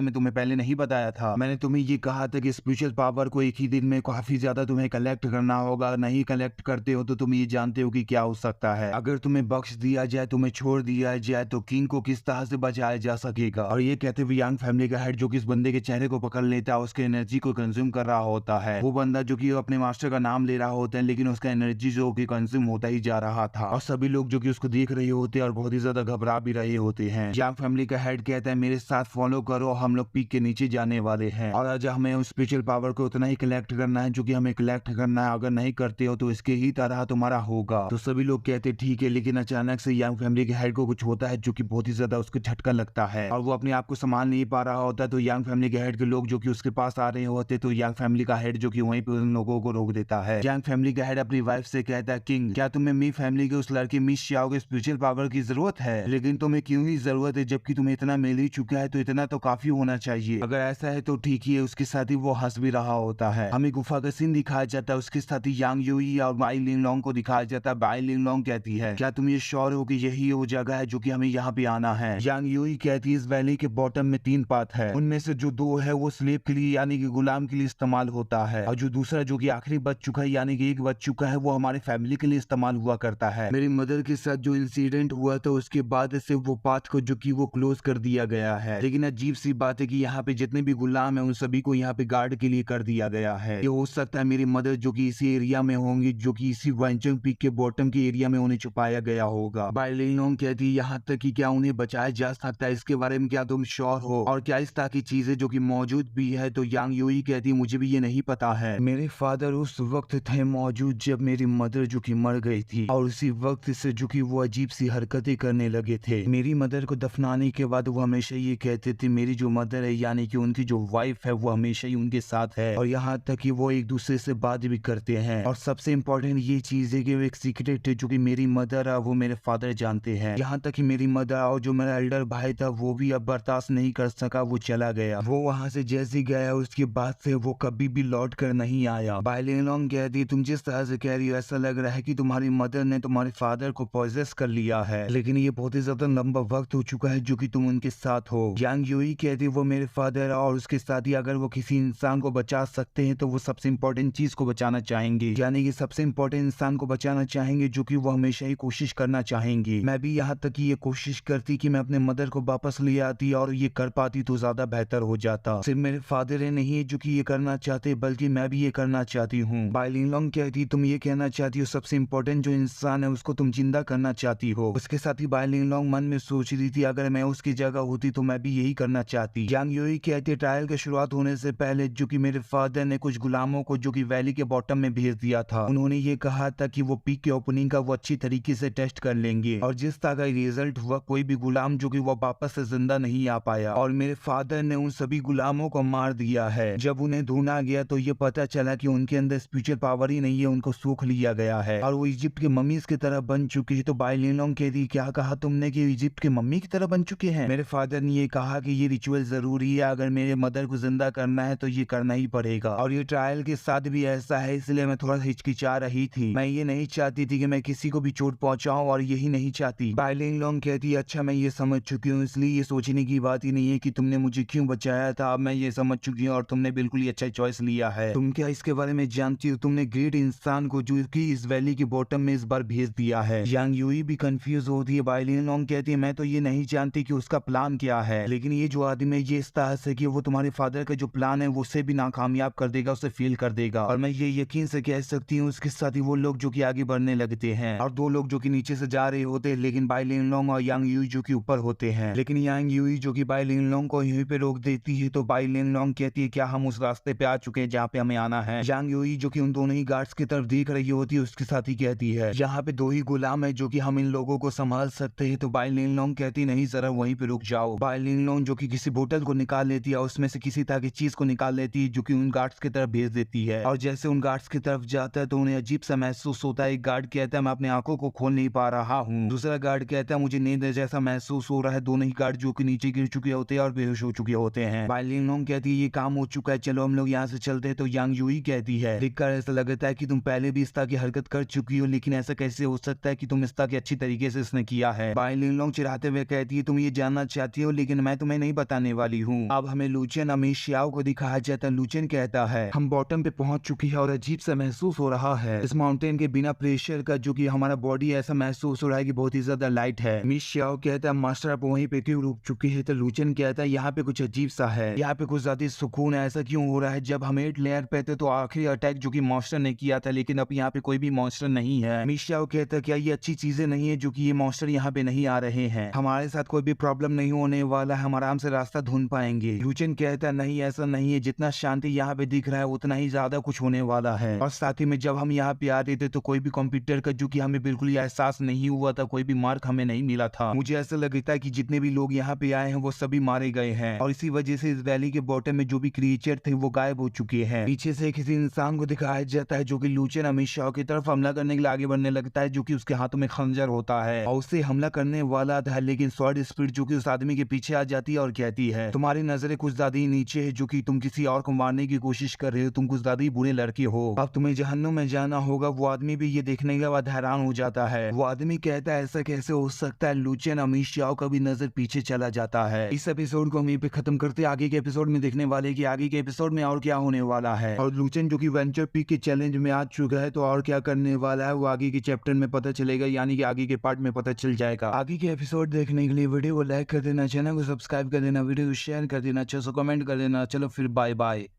A: में तुम्हें पहले नहीं बताया था? मैंने तुम्हें ये कहा था कि स्पिरिचुअल पावर को एक ही दिन में काफी ज्यादा तुम्हें कलेक्ट करना होगा, नहीं कलेक्ट करते हो तो तुम ये जानते हो कि क्या हो सकता है। अगर तुम्हें बख्श दिया जाए, तुम्हें छोड़ दिया जाए, तो किंग को किस तरह से बचाया जा सकेगा। और ये कहते हुए यांग फैमिली का हेड जो कि इस बंदे के चेहरे को पकड़ लेता है, उसके एनर्जी को कंज्यूम कर रहा होता है। वो बंदा जो कि अपने मास्टर का नाम ले रहा होता है, लेकिन उसका एनर्जी जो कि कंज्यूम होता ही जा रहा था, और सभी लोग जो कि उसको देख रहे होते हैं और बहुत ही ज्यादा घबरा भी रहे होते हैं। यांग फैमिली का हेड कहता है मेरे साथ फॉलो करो, हम लोग पीक के नीचे जाने वाले हैं, और आज हमें उस स्पिरिचुअल पावर को उतना ही कलेक्ट करना है जो कि हमें कलेक्ट करना है। अगर नहीं करते हो तो इसके ही तरह तुम्हारा होगा। तो सभी लोग कहते ठीक है, लेकिन अचानक से यांग फैमिली के हेड को कुछ होता है जो कि बहुत ही ज्यादा उसको झटका लगता है, और वो अपने आप को संभाल नहीं पा रहा होता। तो यांग फैमिली के हेड के लोग जो कि उसके पास आ रहे होते, तो यांग फैमिली का हेड जो कि वहीं पे उन लोगों को रोक देता है। यांग फैमिली का हेड अपनी वाइफ से कहता है किंग क्या तुम्हें मी फैमिली के उस लड़के मिशियाओ के स्पिरिचुअल पावर की जरूरत है? लेकिन तुम्हें क्यों ही जरूरत है, जबकि तुम्हें इतना मिल ही चुका है, तो इतना तो काफी होना चाहिए। अगर ऐसा है तो ठीक ही है। उसके साथ ही वो हंस भी रहा होता है। हमें गुफा का सीन दिखाया जाता है, उसके साथ ही यांग यूई और बाई लिंगलोंग को दिखाया जाता है। बाई लिंगलोंग कहती है क्या तुम ये श्योर हो कि यही वो जगह है जो कि हमें यहाँ पे आना है? यांग यूई कहती है इस वैली के बॉटम में 3 पाथ है, उनमें से जो 2 है वो स्लेव के लिए यानी कि गुलाम के लिए इस्तेमाल होता है, और जो दूसरा जो कि आखिरी बच चुका है यानी कि एक बच चुका है, वो हमारे फैमिली के लिए इस्तेमाल हुआ करता है। मेरी मदर के साथ जो इंसिडेंट हुआ था उसके बाद से वो पाथ को जो कि वो क्लोज कर दिया गया है। लेकिन अजीब सी बात है कि यहाँ पे जितने भी गुलाम है उन सभी को यहाँ पे गार्ड के लिए कर दिया गया है। ये हो सकता है मेरी मदर जो कि इसी एरिया में होंगी, जो कि इसी वाइंचंग पीक के बॉटम के एरिया में उन्हें छुपाया गया होगा। बाइलिनोंग कहती है यहाँ तक कि क्या उन्हें बचाया जा सकता है, इसके बारे में क्या तुम श्योर हो? और क्या इस तरह की चीजें जो कि मौजूद भी है? तो यांग यूई कहती है मुझे भी ये नहीं पता है। मेरे फादर उस वक्त थे मौजूद जब मेरी मदर जो कि मर गई थी, और उसी वक्त से जो कि वो अजीब सी हरकतें करने लगे थे। मेरी मदर को दफनाने के बाद वो हमेशा ये कहते थे मेरी जो मदर है यानी कि उनकी जो वाइफ है वो हमेशा ही उनके साथ है, और यहाँ तक कि वो एक दूसरे से बात भी करते हैं। और सबसे इम्पोर्टेंट ये चीज है कि वो एक सीक्रेट है जो कि मेरी मदर और वो मेरे फादर जानते हैं। यहाँ तक कि मेरी मदर और जो मेरा एल्डर भाई था वो भी अब बर्दाश्त नहीं कर सका, वो चला गया। वो वहाँ से जैसे गया उसके बाद से वो कभी भी लौट कर नहीं आया। बाइलिनोंग कहती तुम जिस तरह से कह रही हो ऐसा लग रहा है कि तुम्हारी मदर ने तुम्हारे फादर को पॉजेस कर लिया है, लेकिन ये बहुत ही ज्यादा लंबा वक्त हो चुका है जो कि तुम उनके साथ हो। यांग यूई कहती वो मेरे फादर और उसके साथ ही अगर वो किसी इंसान को बचा सकते हैं तो वो सबसे इम्पोर्टेंट चीज को बचाना चाहेंगे, यानी कि सबसे इम्पोर्टेंट इंसान को बचाना चाहेंगे जो कि वो हमेशा ही कोशिश करना चाहेंगे। मैं भी यहाँ तक कि ये कोशिश करती कि मैं अपने मदर को वापस ले आती और ये कर पाती तो ज्यादा बेहतर हो जाता। सिर्फ मेरे फादर ही नहीं है जो कि ये करना चाहते, बल्कि मैं भी ये करना चाहती हूँ। बाइलिनोंग कहती तुम ये कहना चाहती हो सबसे इम्पोर्टेंट जो इंसान है उसको तुम जिंदा करना चाहती हो। उसके साथ ही बाइलिनोंग मन में सोच रही थी अगर मैं उसकी जगह होती तो मैं भी यही करना चाहती। यांग यूई कहती ट्रायल की शुरुआत होने से पहले जो कि मेरे फादर ने कुछ गुलामों को जो कि वैली के बॉटम में भेज दिया था। उन्होंने ये कहा था कि वो पीक के ओपनिंग का वो अच्छी तरीके से टेस्ट कर लेंगे और जिस तरह का रिजल्ट हुआ कोई भी गुलाम जो कि वो वापस से जिंदा नहीं आ पाया और मेरे फादर ने उन सभी गुलामों को मार दिया है। जब उन्हें ढूंढा गया तो ये पता चला कि उनके अंदर स्पिरिचुअल पावर ही नहीं है, उनको सूख लिया गया है और वो इजिप्ट के मम्मीज की तरह बन चुकी है। तो बाई लिन लोंग कहती क्या कहा तुमने कि इजिप्ट के मम्मी की तरह बन चुके हैं? मेरे फादर ने ये कहा कि ये रिचुअल जरूरी है, अगर मेरे मदर को जिंदा करना है तो ये करना ही पड़ेगा और ये ट्रायल के साथ भी ऐसा है, इसलिए मैं थोड़ा हिचकिचा रही थी। मैं ये नहीं चाहती थी कि मैं किसी को भी चोट पहुंचाऊं और यही नहीं चाहती। बाई लिन लोंग कहती अच्छा मैं ये समझ चुकी हूँ, इसलिए ये सोचने की बात ही नहीं है कि तुमने मुझे क्यों बचाया था। अब मैं ये समझ चुकी हूँ और तुमने बिल्कुल ही अच्छा चॉइस लिया है। तुम क्या इसके बारे में जानती हो? तुमने ग्रेट इंसान को जो कि इस वैली के बॉटम में इस बार भेज दिया है। यांग यूई भी कंफ्यूज होती है। बाई लिन लोंग कहती है मैं तो ये नहीं जानती कि उसका प्लान क्या है, लेकिन ये जो आदमी ये इस तरह से कि वो तुम्हारे फादर का जो प्लान है उसे भी नाकामयाब कर देगा, उसे फेल कर देगा और मैं ये यकीन से कह सकती हूँ उसके साथ ही वो लोग जो कि आगे बढ़ने लगते हैं और दो लोग जो कि नीचे से जा रहे होते हैं, लेकिन बाई लिन लोंग और यांग यूई जो कि ऊपर होते हैं। लेकिन यांग यूई जो कि बाई लिन लोंग को यहीं पे रोक देती है। तो बाई लिन लोंग कहती है क्या हम उस रास्ते पे आ चुके हैं जहाँ पे हमें आना है? यांग यूई जो कि उन दोनों ही गार्ड्स की तरफ देख रही होती है, उसके साथ ही कहती है यहाँ पे दो ही गुलाम है जो कि हम इन लोगों को संभाल सकते हैं। तो बाई लिन लोंग कहती नहीं जरा वहीं पे रुक जाओ। बाई लिन लोंग जो कि किसी बोतल को निकाल लेती है, उसमें से किसी तरह की चीज को निकाल लेती है जो कि उन गार्ड्स की तरफ भेज देती है और जैसे उन गार्ड्स की तरफ जाता है तो उन्हें अजीब सा महसूस होता है। एक गार्ड कहता है मैं अपनी आंखों को खोल नहीं पा रहा हूँ, दूसरा गार्ड कहता है मुझे नींद जैसा महसूस हो रहा है। दोनों ही गार्ड जो कि नीचे गिर चुके होते हैं और बेहोश हो चुके होते हैं। बाई लिन लोंग कहती है ये काम हो चुका है, चलो हम लोग यहाँ से चलते हैं। तो यांग यूई कहती है देखकर ऐसा लगता है कि तुम पहले भी इस तरह की हरकत कर चुकी हो, लेकिन ऐसा कैसे हो सकता है कि तुम इस तरह की अच्छी तरीके से इसने किया है? बाई लिन लोंग चिढ़ाते हुए कहती है तुम ये जानना चाहती हो लेकिन मैं तुम्हें नहीं बताने वाली हूँ। अब हमें लुचियन अमीश शियाओ को दिखाया जाता है। लुचियन कहता है हम बॉटम पे पहुंच चुकी है और अजीब सा महसूस हो रहा है इस माउंटेन के बिना प्रेशर का, जो कि हमारा बॉडी ऐसा महसूस हो रहा है कि बहुत ही ज्यादा लाइट है। अमीश शियाओ कहता है मास्टर आप वहीं पे क्यों रुक चुकी है? तो लुचियन कहता है यहाँ पे कुछ अजीब सा है, यहाँ पे कुछ ज्यादा सुकून है। ऐसा क्यों हो रहा है? जब हम 8 लेयर पे थे तो आखिरी अटैक जो कि मॉन्स्टर ने किया था, लेकिन अब यहाँ पे कोई भी मॉन्स्टर नहीं है। अमीश शियाओ कहता है क्या ये अच्छी चीजें नहीं है जो कि ये मॉन्स्टर यहाँ पे नहीं आ रहे हैं? हमारे साथ कोई भी प्रॉब्लम नहीं होने वाला है, हम आराम से रास्ता ढूंढ पाएंगे। लुचियन कहता है नहीं ऐसा नहीं है, जितना शांति यहाँ पे दिख रहा है उतना ही ज्यादा कुछ होने वाला है। और साथ ही में जब हम यहाँ पे आ रहे थे तो कोई भी कंप्यूटर का जो कि हमें बिल्कुल ही एहसास नहीं हुआ था, कोई भी मार्क हमें नहीं मिला था। मुझे ऐसा लगता है कि जितने भी लोग यहाँ पे आए हैं वो सभी मारे गए हैं और इसी वजह से इस वैली के बॉटम में जो भी क्रिएचर थे वो गायब हो चुके हैं। पीछे से किसी इंसान को दिखाया जाता है जो कि लुचियन अमीश शियाओ की तरफ हमला करने के लिए आगे बढ़ने लगता है, जो कि उसके हाथों में खंजर होता है और उससे हमला करने वाला था, लेकिन स्वॉर्ड स्पिरिट जो कि उस आदमी के पीछे आ जाती है और कहती है तुम्हारी नजरें कुछ ज्यादा ही नीचे है, जो कि तुम किसी और को मारने की कोशिश कर रहे हो, तुम कुछ ज्यादा ही बुरे लड़के हो, अब तुम्हें जहन्नुम में जाना होगा। वो आदमी भी ये देखने के बाद हैरान हो जाता है। वो आदमी कहता है ऐसा कैसे हो सकता है? लुचियन अमीश शियाओ का भी नजर पीछे चला जाता है। इस एपिसोड को हम यहीं पे खत्म करते हैं। आगे के एपिसोड में देखने वाले कि आगे के एपिसोड में और क्या होने वाला है और लुचियन जो कि वेंचर पीक के चैलेंज में आ चुका है तो और क्या करने वाला है वो आगे के चैप्टर में पता चलेगा, यानी कि आगे के पार्ट में पता चल जाएगा। आगे के एपिसोड देखने के लिए वीडियो को लाइक कर देना, चैनल को सब्सक्राइब कर देना, वीडियो को शेयर कर देना, अच्छा कमेंट कर देना। चलो फिर बाय बाय।